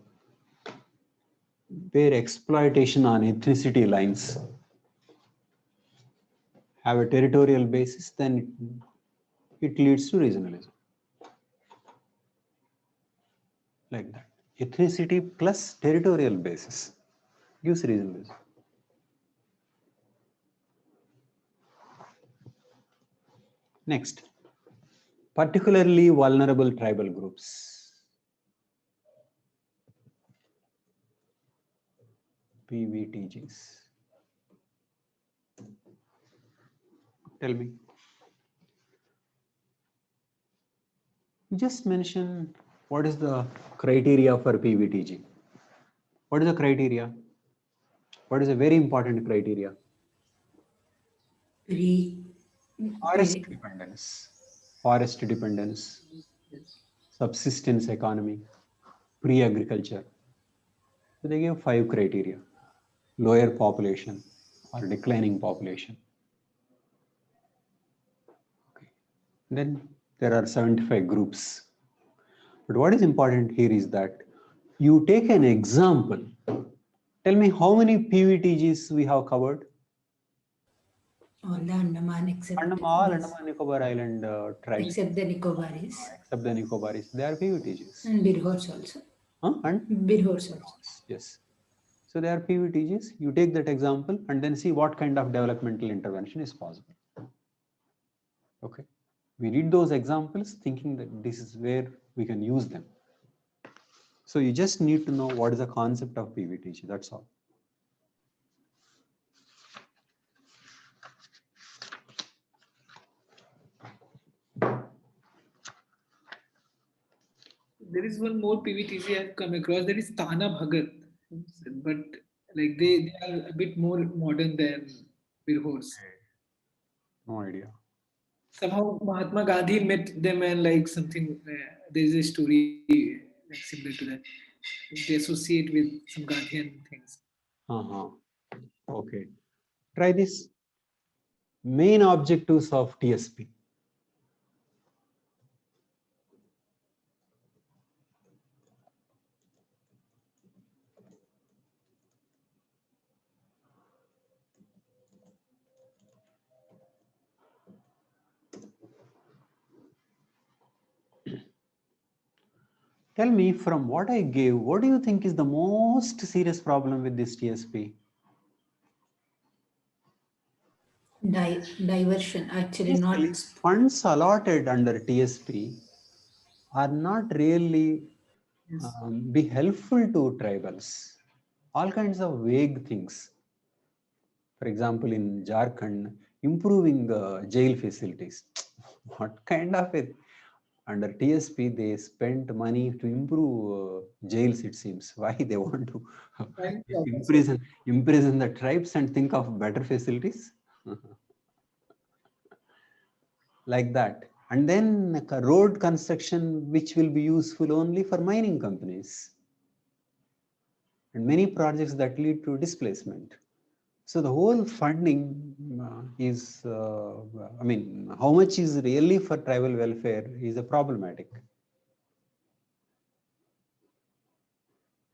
where exploitation on ethnicity lines have a territorial basis, then it leads to regionalism. Like that. Ethnicity plus territorial basis gives regionalism. Next, particularly vulnerable tribal groups. PVTGs. Tell me. Just mention what is the criteria for PVTG. What is the criteria? What is a very important criteria? Forest dependence. Forest dependence. Subsistence economy. Pre-agriculture. So they gave 5 criteria. Lower population or declining population. Okay. Then there are 75 groups. But what is important here is that you take an example. Tell me how many PVTGs we have covered? All the Andaman except All these. Andaman Nicobar Island tribes. Except the Nicobaris. Except the Nicobaris. They are PVTGs. And Birhors also. And Birhors also. Yes. So they are PVTGs. You take that example and then see what kind of developmental intervention is possible. Okay. We read those examples thinking that this is where we can use them. So you just need to know what is the concept of PVTG. That's all. There is one more PVTC I've come across. That is Tana Bhagat, but like they are a bit more modern than Birhors. No idea. Somehow Mahatma Gandhi met them and like something. There is a story like similar to that. They associate with some Gandhian things. Okay. Try this. Main objectives of TSP. Tell me, from what I gave, what do you think is the most serious problem with this TSP? Diversion, actually not. Funds allotted under TSP are not really be helpful to tribals. All kinds of vague things. For example, in Jharkhand, improving jail facilities. What kind of it? Under TSP, they spent money to improve jails, it seems. Why they want to imprison the tribes and think of better facilities? Like that. And then like a road construction, which will be useful only for mining companies. And many projects that lead to displacement. So the whole funding is, I mean, how much is really for tribal welfare is a problematic.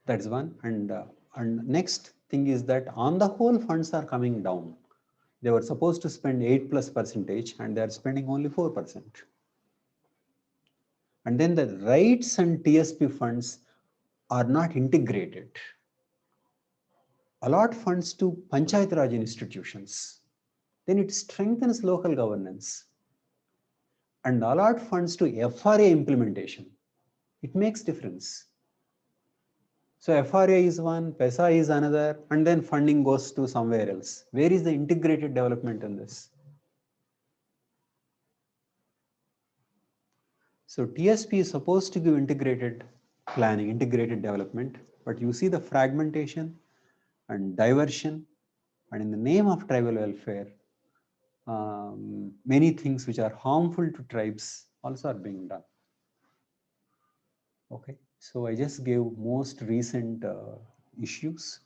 That's one. And next thing is that on the whole funds are coming down. They were supposed to spend 8+% and they are spending only 4%. And then the rights and TSP funds are not integrated. Allot funds to Panchayat Raj institutions. Then it strengthens local governance. And allot funds to FRA implementation. It makes difference. So FRA is one, PESA is another, and then funding goes to somewhere else. Where is the integrated development in this? So TSP is supposed to give integrated planning, integrated development, but you see the fragmentation and diversion, and in the name of tribal welfare, many things which are harmful to tribes also are being done. Okay, so I just gave most recent issues.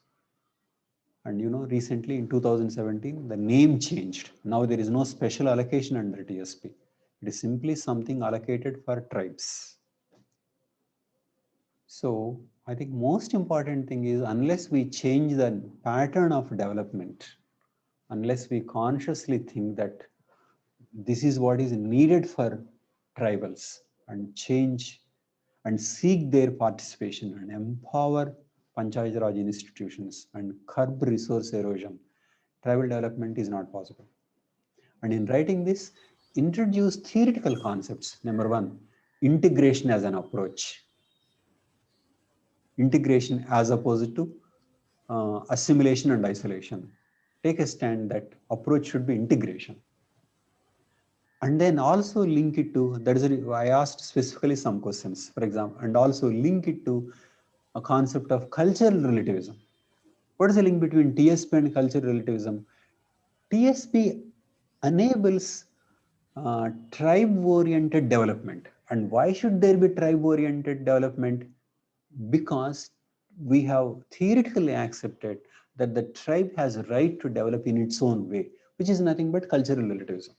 And you know, recently in 2017, the name changed. Now there is no special allocation under TSP. It is simply something allocated for tribes. So I think most important thing is, unless we change the pattern of development, unless we consciously think that this is what is needed for tribals, and change and seek their participation and empower Panchayat Raj institutions and curb resource erosion, tribal development is not possible. And in writing this, introduce theoretical concepts. Number one, integration as an approach. Integration as opposed to assimilation and isolation. Take a stand that approach should be integration. And then also link it to, that is, I asked specifically some questions, for example, and also link it to a concept of cultural relativism. What is the link between TSP and cultural relativism? TSP enables tribe-oriented development. And why should there be tribe-oriented development? Because we have theoretically accepted that the tribe has a right to develop in its own way, which is nothing but cultural relativism.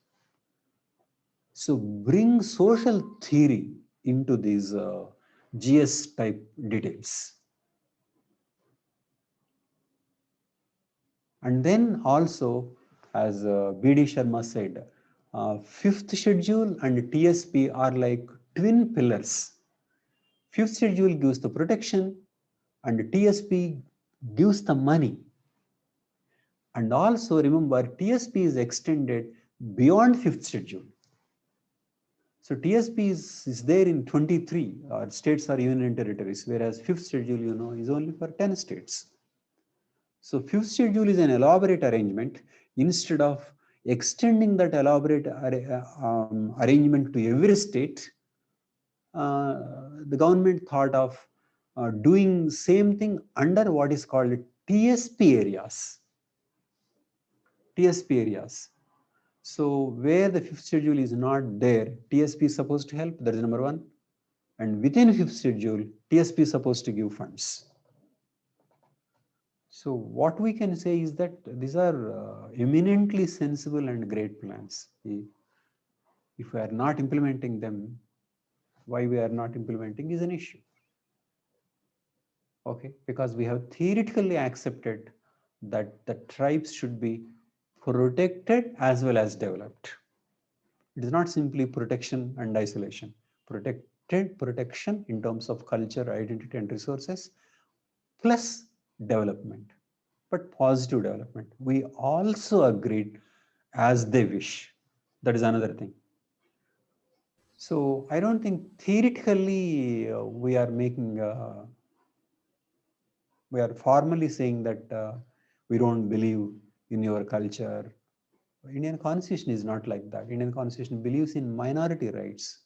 So bring social theory into these GS type details. And then also, as B.D. Sharma said, fifth schedule and TSP are like twin pillars. Fifth schedule gives the protection and TSP gives the money. And also remember, TSP is extended beyond fifth schedule. So TSP is there in 23 states or union and territories, whereas fifth schedule, is only for 10 states. So fifth schedule is an elaborate arrangement. Instead of extending that elaborate arrangement to every state, the government thought of doing same thing under what is called TSP areas. TSP areas. So where the fifth schedule is not there, TSP is supposed to help. That is number one. And within fifth schedule, TSP is supposed to give funds. So what we can say is that these are eminently sensible and great plans. If we are not implementing them, why we are not implementing is an issue. Okay, because we have theoretically accepted that the tribes should be protected as well as developed. It is not simply protection and isolation. Protection in terms of culture, identity, and resources, plus development, but positive development. We also agreed as they wish. That is another thing. So I don't think theoretically we are making, we are formally saying that we don't believe in your culture. Indian Constitution is not like that. Indian Constitution believes in minority rights,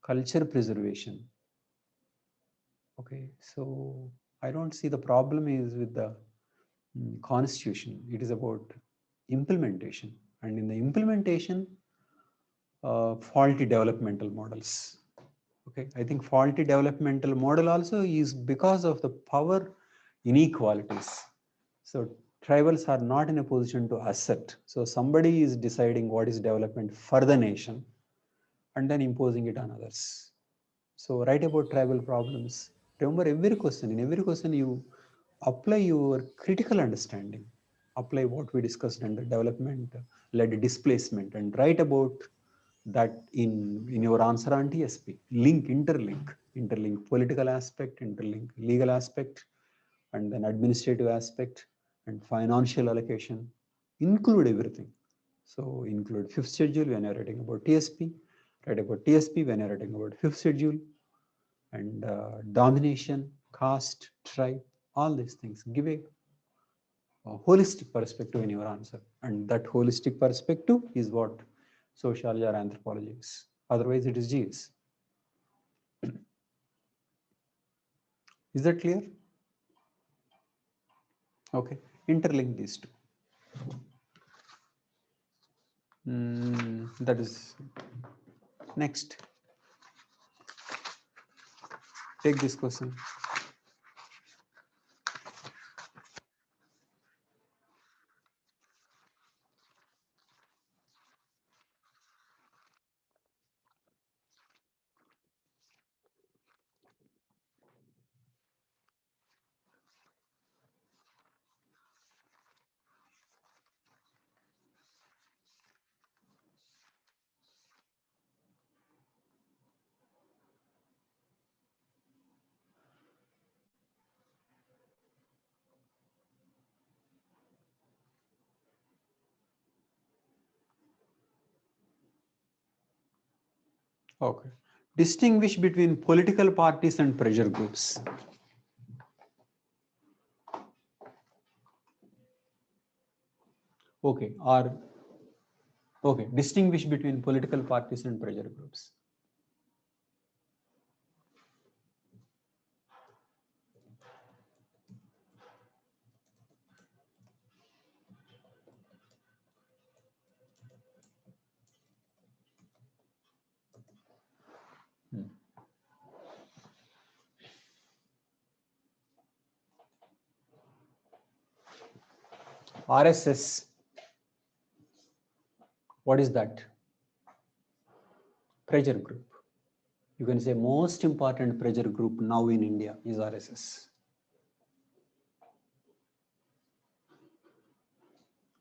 culture preservation. Okay, so I don't see the problem is with the Constitution. It is about implementation, and in the implementation, faulty developmental models. Okay, I think faulty developmental model also is because of the power inequalities. So tribals are not in a position to assert. So somebody is deciding what is development for the nation and then imposing it on others. So write about tribal problems. Remember, in every question you apply your critical understanding, apply what we discussed under development led displacement, and write about that in your answer on TSP. Interlink political aspect, interlink legal aspect, and then administrative aspect and financial allocation. Include everything. So include fifth schedule when you're writing about TSP, write about TSP when you're writing about fifth schedule, and domination, caste, tribe, all these things. Give a holistic perspective in your answer. And that holistic perspective is what sociology or anthropology is. Otherwise, it is GS. Is that clear? Okay, interlink these two. That is next. Take this question. Okay. Distinguish between political parties and pressure groups. Okay. Okay. Distinguish between political parties and pressure groups. RSS. What is that? Pressure group. You can say most important pressure group now in India is RSS.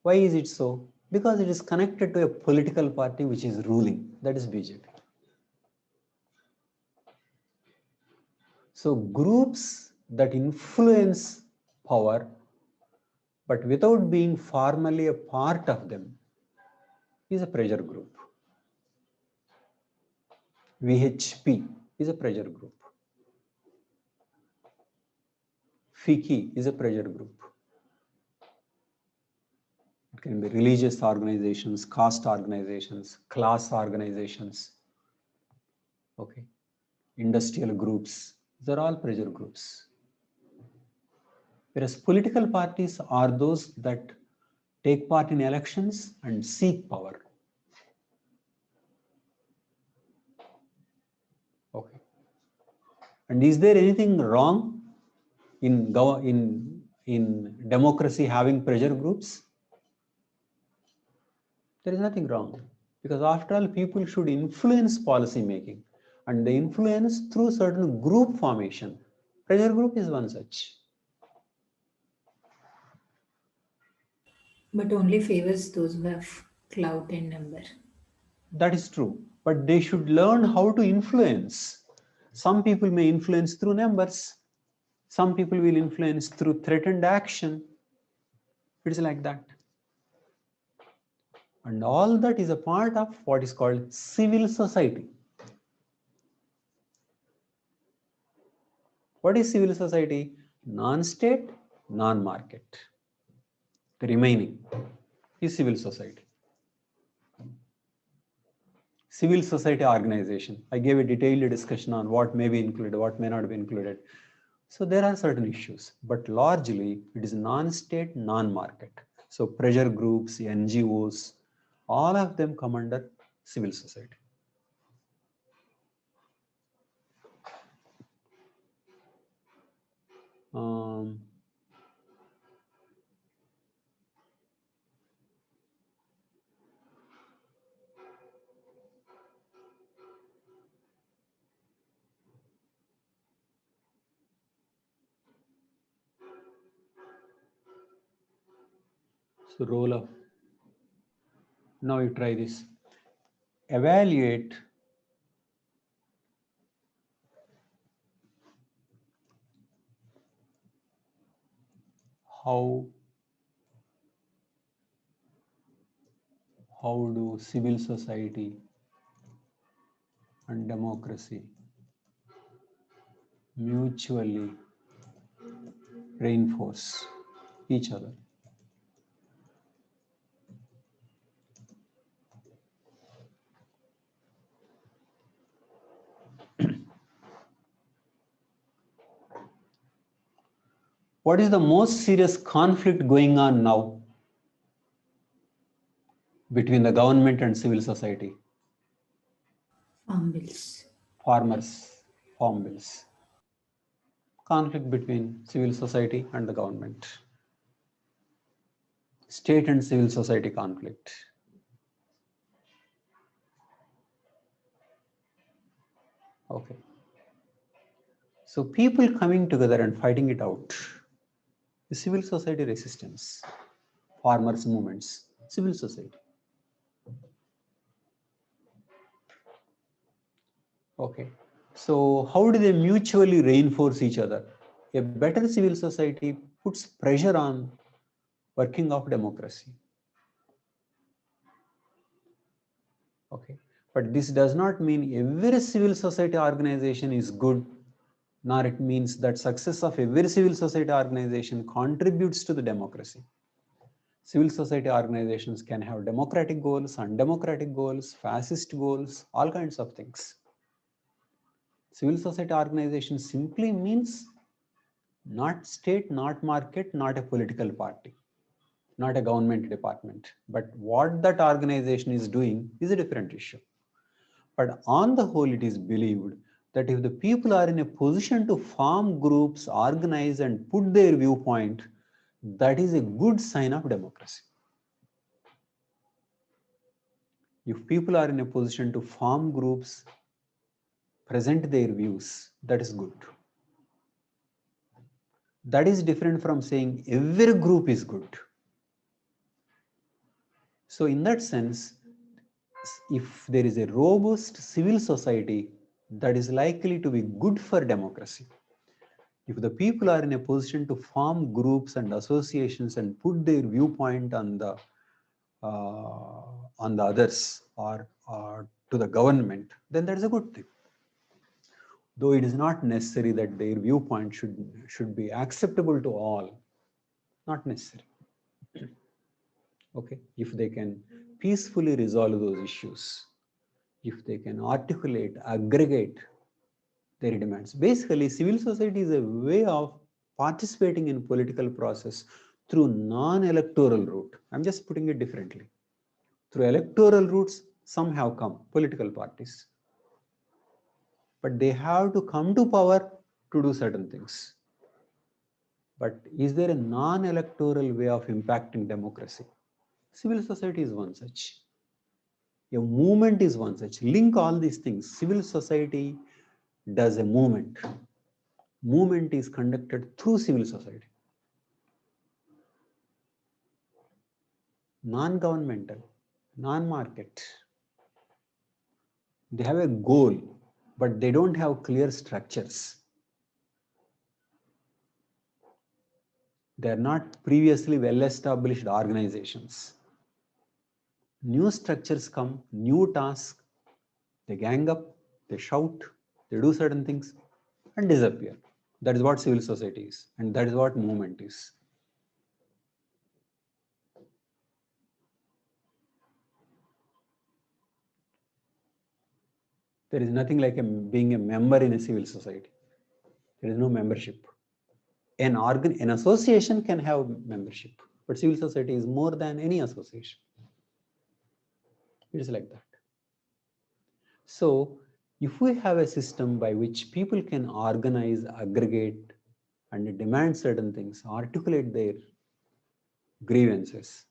Why is it so? Because it is connected to a political party which is ruling, that is BJP. So groups that influence power, but without being formally a part of them, is a pressure group. VHP is a pressure group. FICI is a pressure group. It can be religious organizations, caste organizations, class organizations, okay, industrial groups. These are all pressure groups. Whereas political parties are those that take part in elections and seek power. Okay. And is there anything wrong in democracy having pressure groups? There is nothing wrong, because after all, people should influence policy making, and they influence through certain group formation. Pressure group is one such. But only favors those who have clout in number. That is true, but they should learn how to influence. Some people may influence through numbers. Some people will influence through threatened action. It is like that. And all that is a part of what is called civil society. What is civil society? Non-state, non-market. The remaining is civil society. Civil society organization. I gave a detailed discussion on what may be included, what may not be included. So there are certain issues, but largely it is non-state, non-market. So pressure groups, NGOs, all of them come under civil society. So role of, now you try this. Evaluate how do civil society and democracy mutually reinforce each other. What is the most serious conflict going on now between the government and civil society? Farm bills. Farmers, farm bills. Conflict between civil society and the government. State and civil society conflict. Okay. So people coming together and fighting it out. The civil society resistance, farmers' movements, civil society. Okay. So how do they mutually reinforce each other? A better civil society puts pressure on working of democracy. Okay. But this does not mean every civil society organization is good, nor it means that success of every civil society organization contributes to the democracy. Civil society organizations can have democratic goals, undemocratic goals, fascist goals, all kinds of things. Civil society organization simply means not state, not market, not a political party, not a government department. But what that organization is doing is a different issue. But on the whole, it is believed that if the people are in a position to form groups, organize, and put their viewpoint, that is a good sign of democracy. If people are in a position to form groups, present their views, that is good. That is different from saying every group is good. So in that sense, if there is a robust civil society, that is likely to be good for democracy. If the people are in a position to form groups and associations and put their viewpoint on the others or to the government, then that is a good thing. Though it is not necessary that their viewpoint should be acceptable to all, not necessary. Okay, if they can peacefully resolve those issues, if they can articulate, aggregate their demands. Basically, civil society is a way of participating in political process through non-electoral route. I'm just putting it differently. Through electoral routes, some have come, political parties. But they have to come to power to do certain things. But is there a non-electoral way of impacting democracy? Civil society is one such. A movement is one such. Link all these things. Civil society does a movement. Movement is conducted through civil society. Non-governmental, non-market. They have a goal, but they don't have clear structures. They are not previously well-established organizations. New structures come, new tasks, they gang up, they shout, they do certain things and disappear. That is what civil society is, and that is what movement is. There is nothing like being a member in a civil society. There is no membership. An association can have membership, but civil society is more than any association. It is like that. So if we have a system by which people can organize, aggregate, and demand certain things, articulate their grievances,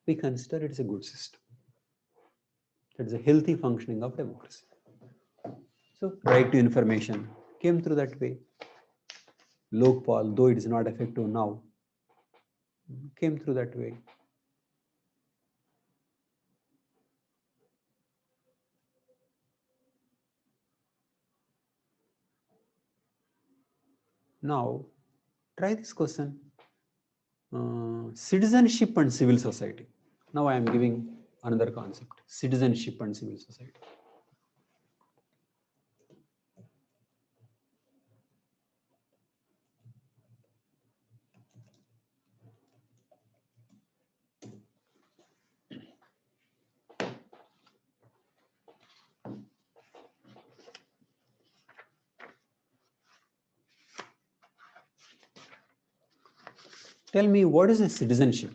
we consider it is a good system. That is a healthy functioning of democracy. So right to information came through that way. Lokpal, though it is not effective now, came through that way. Now, try this question. Citizenship and civil society. Now I am giving another concept, citizenship and civil society. Tell me, what is a citizenship?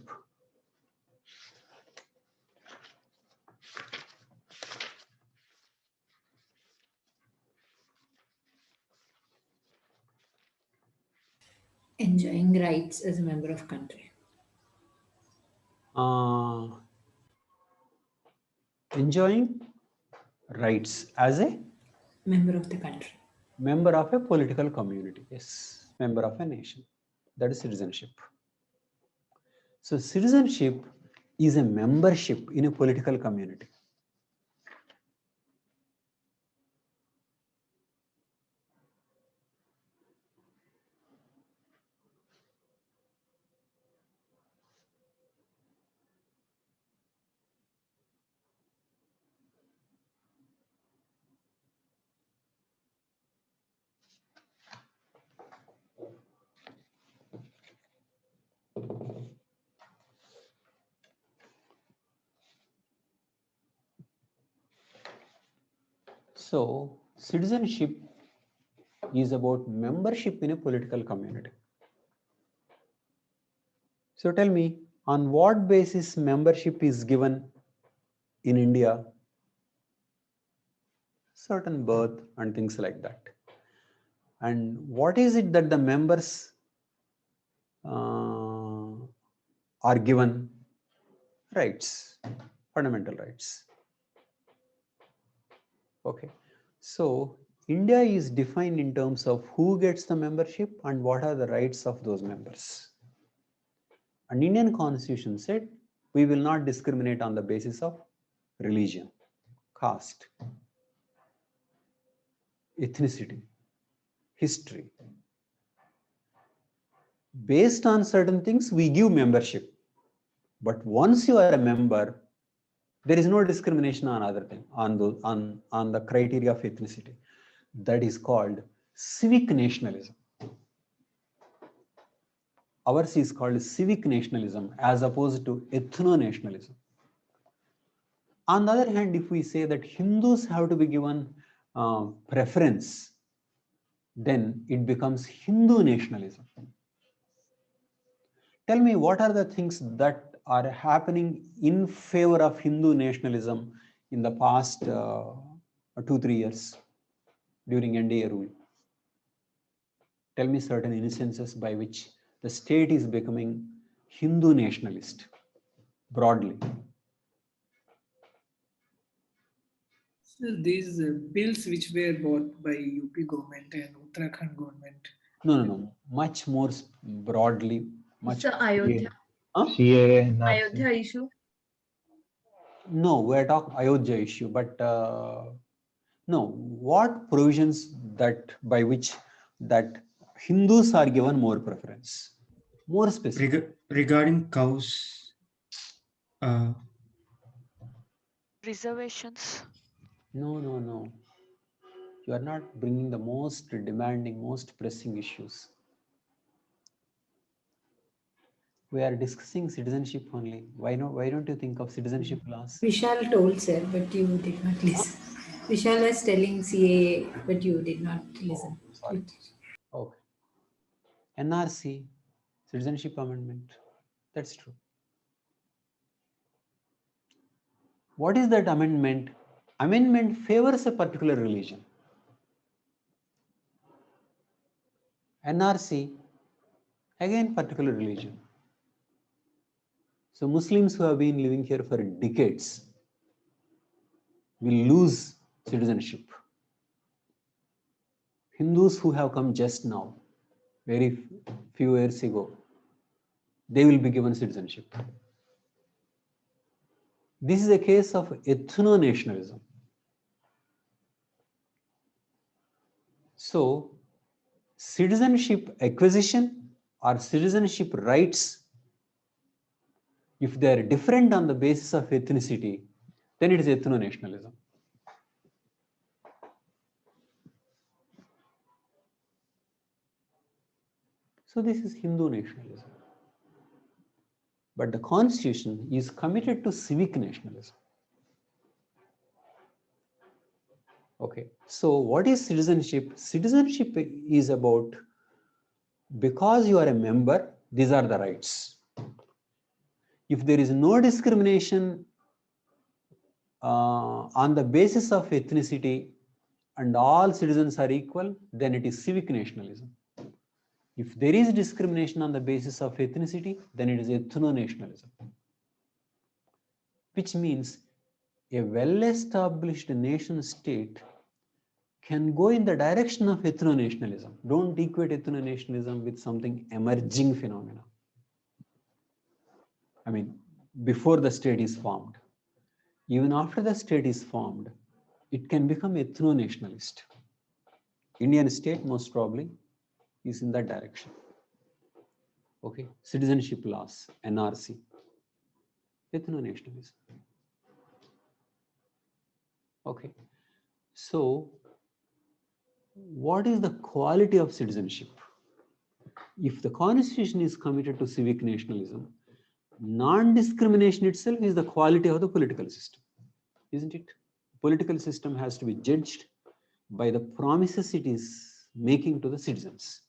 Enjoying rights as a member of country. Enjoying rights as a Member of the country. member of a political community. Yes, member of a nation. That is citizenship. So citizenship is a membership in a political community. So citizenship is about membership in a political community. So tell me, on what basis membership is given in India? Certain birth and things like that. And what is it that the members are given? Rights, fundamental rights. Okay, so India is defined in terms of who gets the membership and what are the rights of those members. And Indian Constitution said we will not discriminate on the basis of religion, caste, ethnicity, history. Based on certain things, we give membership. But once you are a member, there is no discrimination on other thing, on the criteria of ethnicity. That is called civic nationalism. Ours is called civic nationalism as opposed to ethno-nationalism. On the other hand, if we say that Hindus have to be given preference, then it becomes Hindu nationalism. Tell me, what are the things that are happening in favor of Hindu nationalism in the past 2-3 years during NDA rule? Tell me certain instances by which the state is becoming Hindu nationalist broadly. So these bills which were bought by UP government and Uttarakhand government. No. Much more broadly. Much. So Ayodhya. Huh? CAA, NRC. Ayodhya issue. No, we're talking Ayodhya issue, but no. What provisions that by which that Hindus are given more preference? More specific. Regarding cows. Reservations. No. You are not bringing the most demanding, most pressing issues. We are discussing citizenship only. Why don't you think of citizenship laws? Vishal told, sir, but you did not listen. Vishal was telling CAA, but you did not listen. Sorry. Okay. NRC, Citizenship Amendment. That's true. What is that amendment? Amendment favors a particular religion. NRC, again, particular religion. So Muslims who have been living here for decades will lose citizenship. Hindus who have come just now, very few years ago, they will be given citizenship. This is a case of ethno-nationalism. So, citizenship acquisition or citizenship rights, if they are different on the basis of ethnicity, then it is ethno-nationalism. So this is Hindu nationalism. But the Constitution is committed to civic nationalism. Okay, so what is citizenship? Citizenship is about, because you are a member, these are the rights. If there is no discrimination on the basis of ethnicity and all citizens are equal, then it is civic nationalism. If there is discrimination on the basis of ethnicity, then it is ethno-nationalism. Which means a well-established nation state can go in the direction of ethno-nationalism. Don't equate ethno-nationalism with something emerging phenomena. I mean, before the state is formed. Even after the state is formed, it can become ethno-nationalist. Indian state most probably is in that direction. Okay, citizenship laws, NRC, ethno-nationalism. Okay, so what is the quality of citizenship? If the Constitution is committed to civic nationalism, non-discrimination itself is the quality of the political system, isn't it? Political system has to be judged by the promises it is making to the citizens.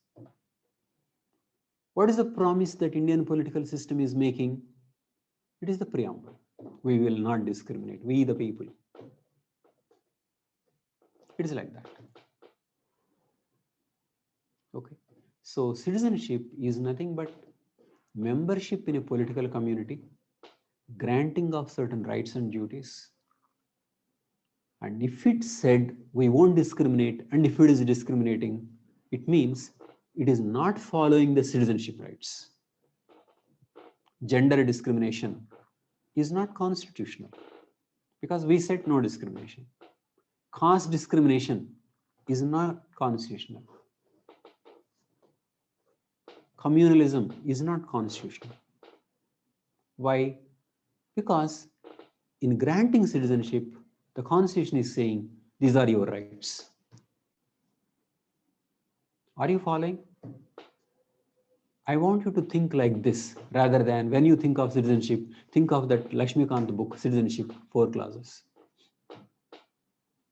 What is the promise that Indian political system is making? It is the preamble. We will not discriminate, we the people. It is like that. Okay. So citizenship is nothing but membership in a political community, granting of certain rights and duties. And if it said we won't discriminate, and if it is discriminating, it means it is not following the citizenship rights. Gender discrimination is not constitutional because we said no discrimination. Caste discrimination is not constitutional. Communalism is not constitutional. Why? Because in granting citizenship, the Constitution is saying these are your rights. Are you following? I want you to think like this rather than when you think of citizenship, think of that Lakshmikant book, Citizenship, 4 clauses.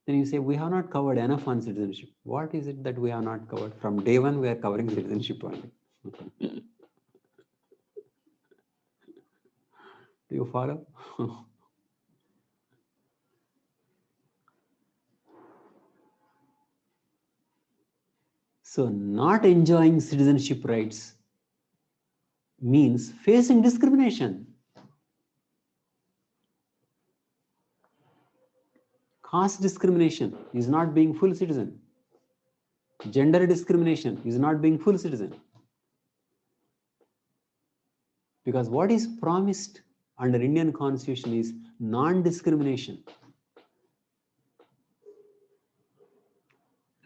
Then you say, we have not covered enough on citizenship. What is it that we have not covered? From day one, we are covering citizenship only. Do you follow? So not enjoying citizenship rights means facing discrimination. Caste discrimination is not being full citizen. Gender discrimination is not being full citizen. Because what is promised under Indian Constitution is non-discrimination.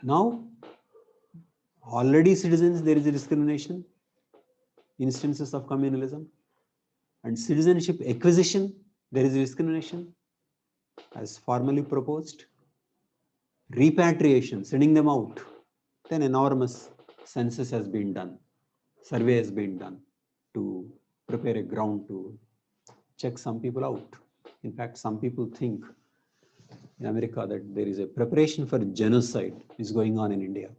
Now, already citizens, there is a discrimination, instances of communalism, and citizenship acquisition, there is a discrimination as formally proposed. Repatriation, sending them out, then enormous census has been done, survey has been done to prepare a ground to check some people out. In fact, some people think in America that there is a preparation for genocide is going on in India.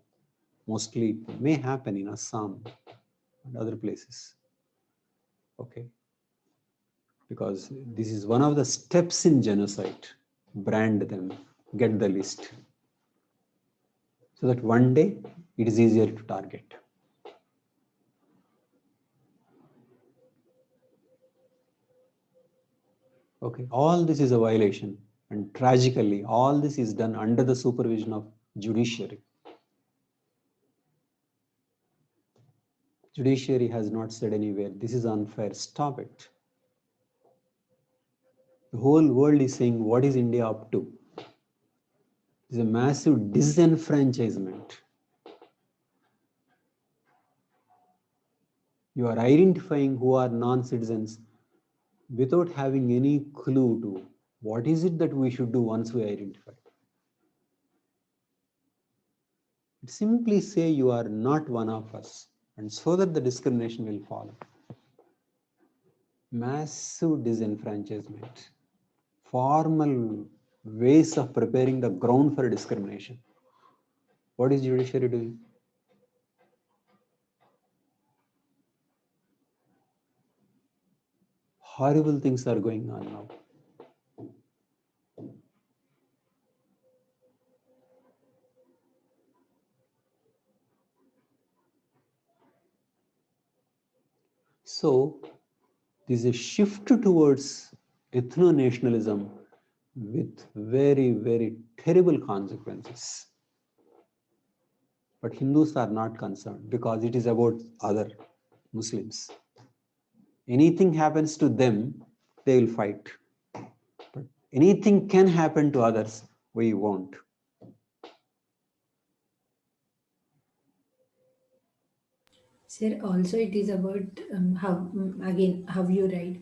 Mostly it may happen in Assam and other places. Okay. Because this is one of the steps in genocide. Brand them, get the list. So that one day it is easier to target. Okay, all this is a violation, and tragically, all this is done under the supervision of judiciary. Judiciary has not said anywhere, this is unfair, stop it. The whole world is saying, what is India up to? It's a massive disenfranchisement. You are identifying who are non-citizens without having any clue to what is it that we should do once we identify. Simply say you are not one of us, and so that the discrimination will follow. Massive disenfranchisement. Formal ways of preparing the ground for discrimination. What is judiciary doing? Horrible things are going on now. So, there is a shift towards ethno-nationalism with very, very terrible consequences. But Hindus are not concerned because it is about other Muslims. Anything happens to them, they will fight. But anything can happen to others, we won't. Sir, also it is about how you write,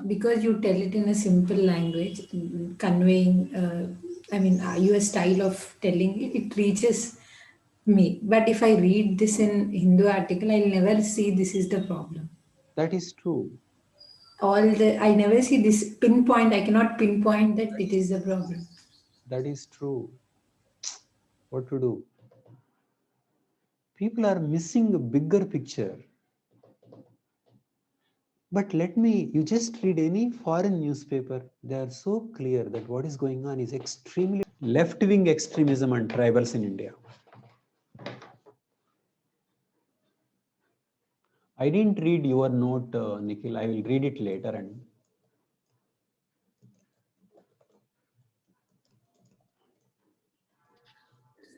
because you tell it in a simple language, conveying, your style of telling it, it reaches me. But if I read this in Hindu article, I'll never see this is the problem. That is true. I never see this pinpoint, I cannot pinpoint that it is the problem. That is true. What to do? People are missing a bigger picture. But you just read any foreign newspaper, they are so clear that what is going on is extremely left-wing extremism and tribals in India. I didn't read your note, Nikhil. I will read it later. And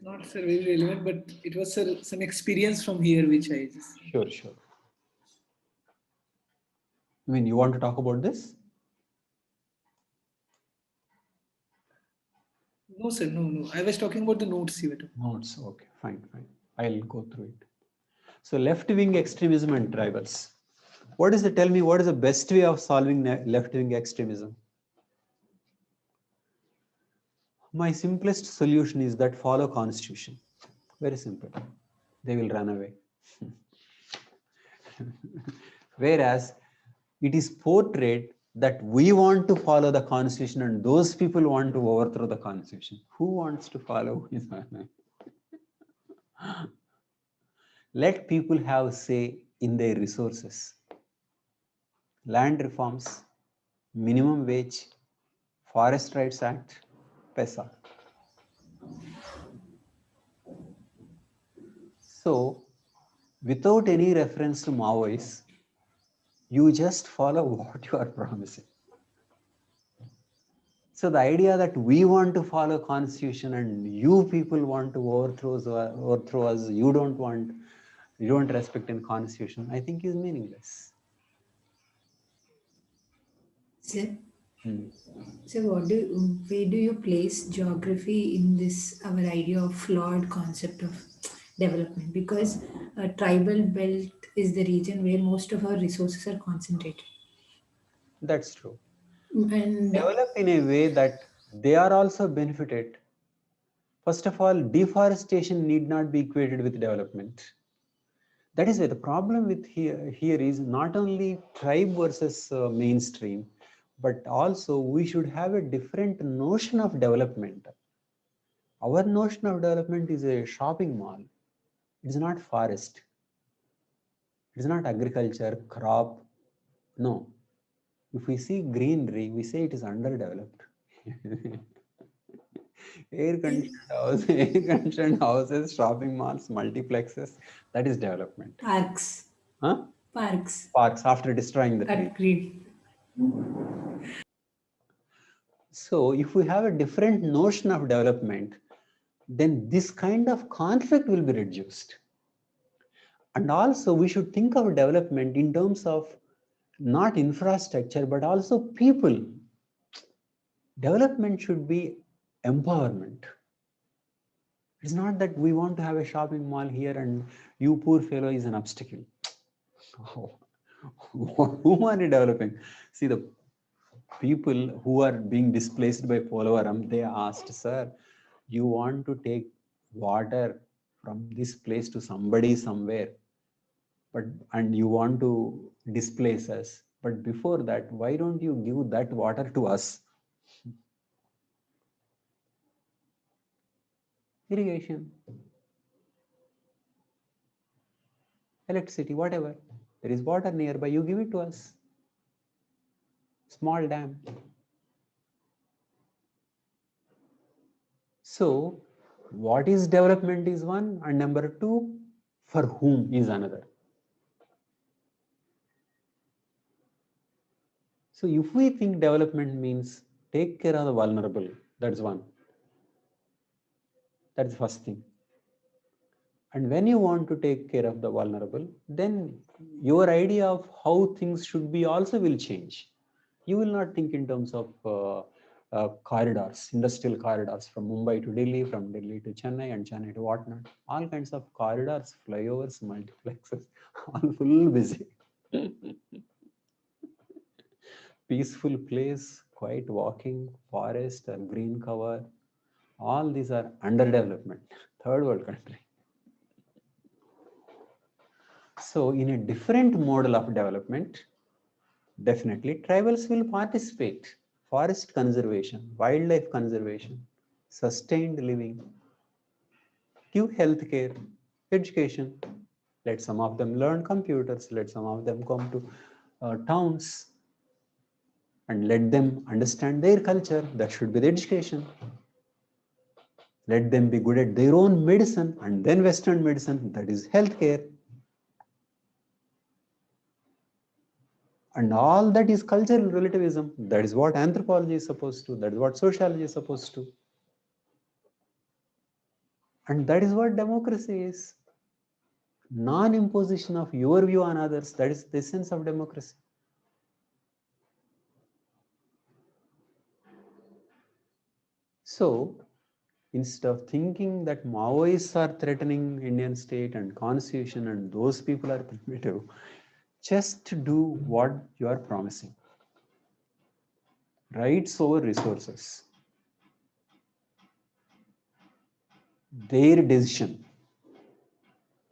It's not sir, very relevant, but it was sir, some experience from here which I just. Sure. I mean, you want to talk about this? No, sir, no. I was talking about the notes you were talking. Notes, okay, fine. I'll go through it. So left-wing extremism and tribals. Tell me, what is the best way of solving left-wing extremism? My simplest solution is that follow constitution. Very simple. They will run away. Whereas it is portrayed that we want to follow the constitution and those people want to overthrow the constitution. Who wants to follow? Let people have say in their resources. Land reforms, minimum wage, Forest Rights Act, PESA. So, without any reference to Maoists, you just follow what you are promising. So the idea that we want to follow constitution and you people want to overthrow us, you don't respect in constitution, I think is meaningless. Sir, so where do you place geography in this, our idea of flawed concept of development? Because a tribal belt is the region where most of our resources are concentrated. That's true. And Develop in a way that they are also benefited. First of all, deforestation need not be equated with development. That is why the problem with here is not only tribe versus mainstream, but also we should have a different notion of development. Our notion of development is a shopping mall. It is not forest. It is not agriculture, crop. No. If we see greenery, we say it is underdeveloped. Air-conditioned houses, shopping malls, multiplexes, that is development. parks. Huh? Parks. Parks after destroying the tree. Agreed. So if we have a different notion of development, then this kind of conflict will be reduced. And also we should think of development in terms of not infrastructure, but also people. Development should be empowerment. It's not that we want to have a shopping mall here and you poor fellow is an obstacle. Whom are you developing? See, the people who are being displaced by Polavaram, they asked, sir, you want to take water from this place to somebody somewhere, and you want to displace us. But before that, why don't you give that water to us? Irrigation, electricity, whatever. There is water nearby, you give it to us. Small dam. So, what is development is one, and number two, for whom is another. So, if we think development means take care of the vulnerable, that's one. That's the first thing. And when you want to take care of the vulnerable, then your idea of how things should be also will change. You will not think in terms of corridors, industrial corridors from Mumbai to Delhi, from Delhi to Chennai, and Chennai to whatnot. All kinds of corridors, flyovers, multiplexes, all full busy. Peaceful place, quiet walking, forest or green cover. All these are underdevelopment. Third world country. So in a different model of development, definitely tribals will participate. Forest conservation, wildlife conservation, sustained living. Give healthcare, education. Let some of them learn computers. Let some of them come to towns and let them understand their culture. That should be the education. Let them be good at their own medicine and then Western medicine. That is healthcare. And all that is cultural relativism. That is what anthropology is supposed to. That is what sociology is supposed to. And that is what democracy is. Non-imposition of your view on others. That is the essence of democracy. So, instead of thinking that Maoists are threatening Indian state and constitution and those people are primitive, just do what you are promising. Rights over resources. Their decision.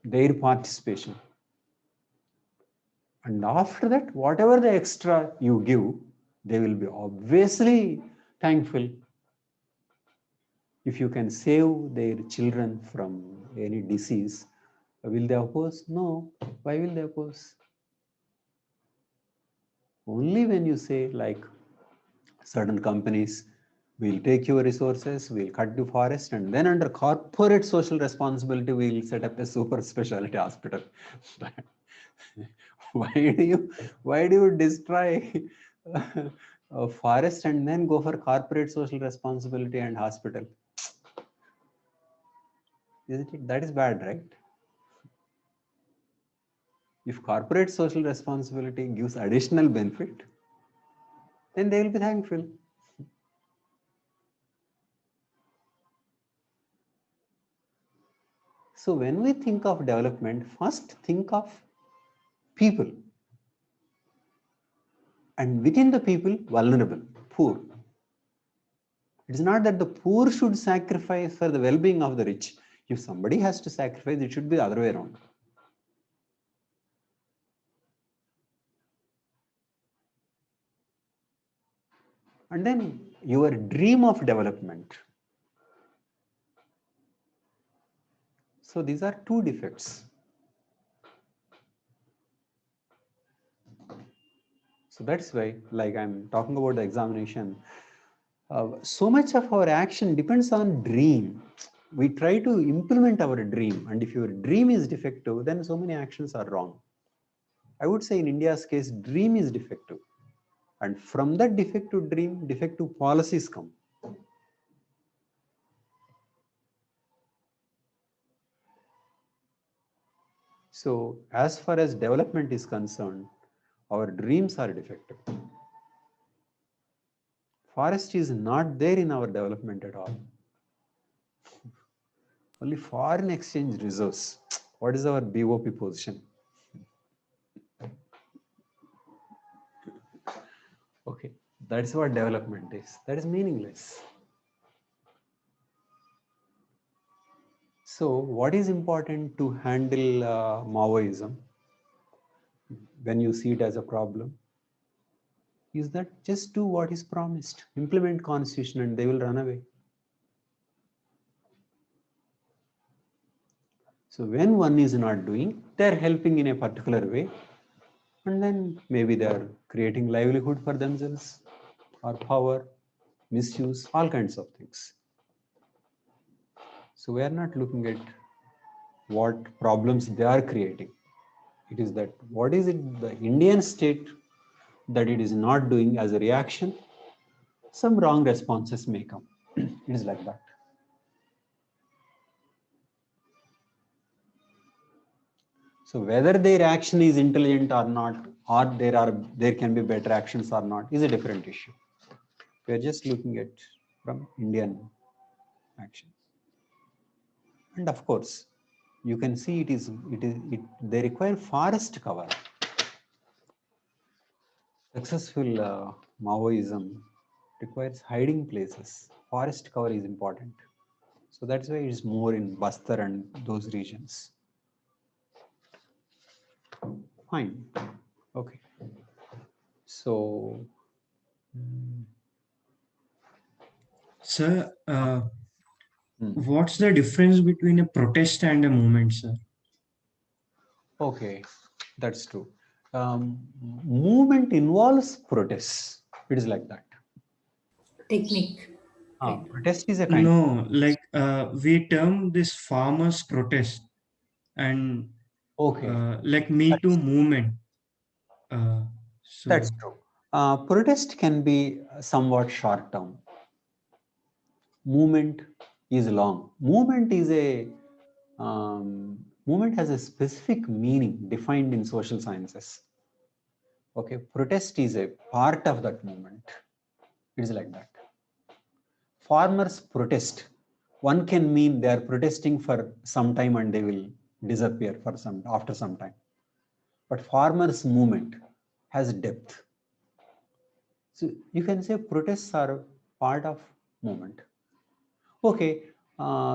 Their participation. And after that, whatever the extra you give, they will be obviously thankful. If you can save their children from any disease, will they oppose? No. Why will they oppose? Only when you say, like, certain companies will take your resources, we'll cut the forest, and then under corporate social responsibility, we'll set up a super specialty hospital. why do you destroy a forest and then go for corporate social responsibility and hospital? Isn't it? That is bad, right? If corporate social responsibility gives additional benefit, then they will be thankful. So when we think of development, first think of people. And within the people, vulnerable, poor. It is not that the poor should sacrifice for the well-being of the rich. If somebody has to sacrifice, it should be the other way around. And then your dream of development. So these are two defects. So that's why, like I'm talking about the examination, so much of our action depends on dream. We try to implement our dream, and if your dream is defective, then so many actions are wrong. I would say in India's case, dream is defective. And from that defective dream, defective policies come. So as far as development is concerned, our dreams are defective. Forest is not there in our development at all. Only foreign exchange reserves. What is our BOP position? Okay, that's what development is. That is meaningless. So what is important to handle Maoism when you see it as a problem is that just do what is promised. Implement constitution and they will run away. So when one is not doing, they are helping in a particular way, and then maybe they are creating livelihood for themselves or power, misuse, all kinds of things. So we are not looking at what problems they are creating. It is that what is it the Indian state that it is not doing as a reaction, some wrong responses may come. It is like that. So whether their action is intelligent or not, or there can be better actions or not, is a different issue. We are just looking at from Indian actions. And of course, you can see they require forest cover. Successful Maoism requires hiding places. Forest cover is important. So that's why it's more in Bastar and those regions. Fine. Okay. So, Sir, What's the difference between a protest and a movement, sir? Okay, that's true. Movement involves protests. It is like that. Technique. Right. Protest is a kind No, like we term this farmers protest and like Me Too movement. So that's true. Protest can be somewhat short term. Movement is long. Movement has a specific meaning defined in social sciences. Okay, protest is a part of that movement. It is like that. Farmers protest. One can mean they are protesting for some time and they will disappear for after some time. But farmers' movement has depth. So you can say protests are part of movement. Okay,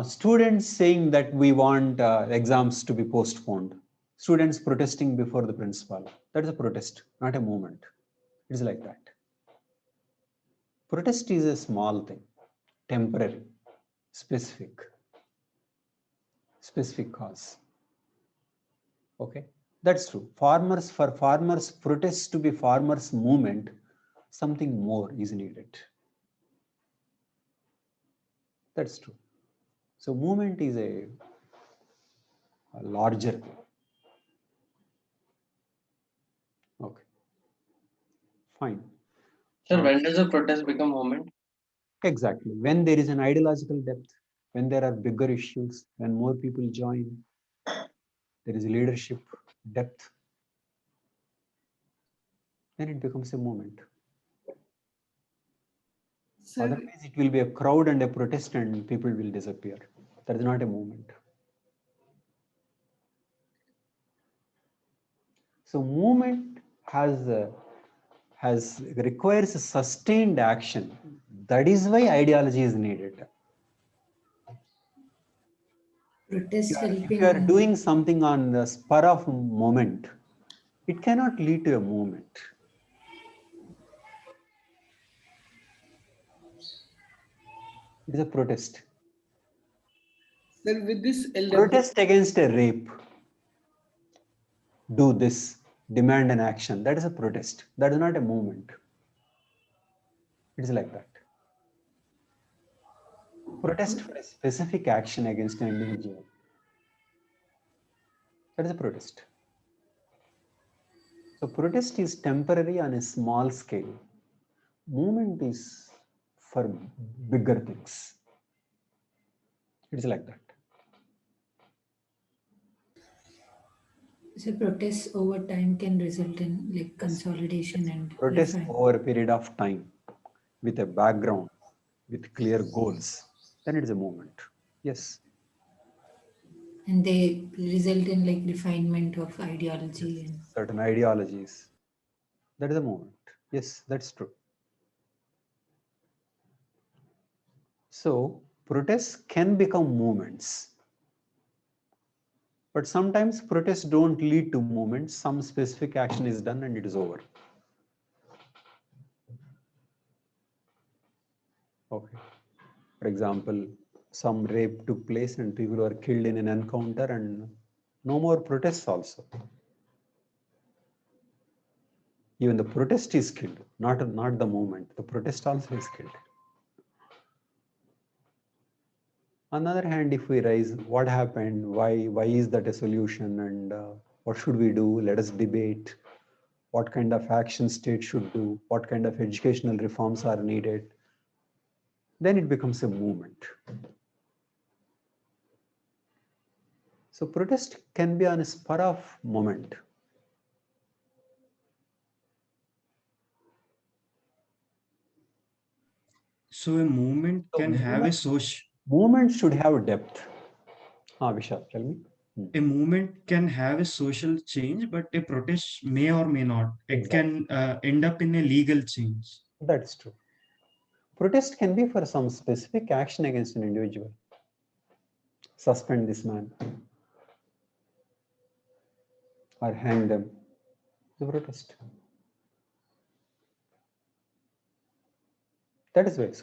students saying that we want exams to be postponed. Students protesting before the principal. That is a protest, not a movement. It is like that. Protest is a small thing, temporary, specific cause. Okay, that's true. For farmers, protests to be farmers' movement, something more is needed. That's true. So movement is a larger thing. Okay, fine. Sir, when does a protest become movement? Exactly. When there is an ideological depth, when there are bigger issues, when more people join, there is leadership depth, then it becomes a movement. Sir, Otherwise, it will be a crowd and a protest and people will disappear. That is not a movement. So movement requires a sustained action. That is why ideology is needed. Protest If you are helping. doing something on the spur of moment, it cannot lead to a movement. It is a protest. sir, with this LW, Protest against a rape. Do this, demand an action. That is a protest. That is not a movement. It is like that. Protest for a specific action against an individual. That is a protest. So protest is temporary on a small scale. Movement is for bigger things. It is like that. So protests over time can result in like consolidation and Protest reform. over a period of time with a background, with clear goals, then it is a movement. Yes. And they result in like refinement of ideology and Certain ideologies. That is a movement. Yes, that's true. So protests can become movements. But sometimes protests don't lead to movements. Some specific action is done and it is over. Okay. For example, some rape took place and people were killed in an encounter and no more protests also. Even the protest is killed, not the movement. The protest also is killed. On the other hand, if we raise what happened, why is that a solution, and what should we do? Let us debate what kind of action state should do, what kind of educational reforms are needed. Then it becomes a movement. So protest can be on a spur of moment. So a movement can have a social. Movement should have depth. Vishal, tell me. A movement can have a social change, but a protest may or may not. It Exactly. can end up in a legal change. That's true. Protest can be for some specific action against an individual. Suspend this man or hang them. The protest. That is why. So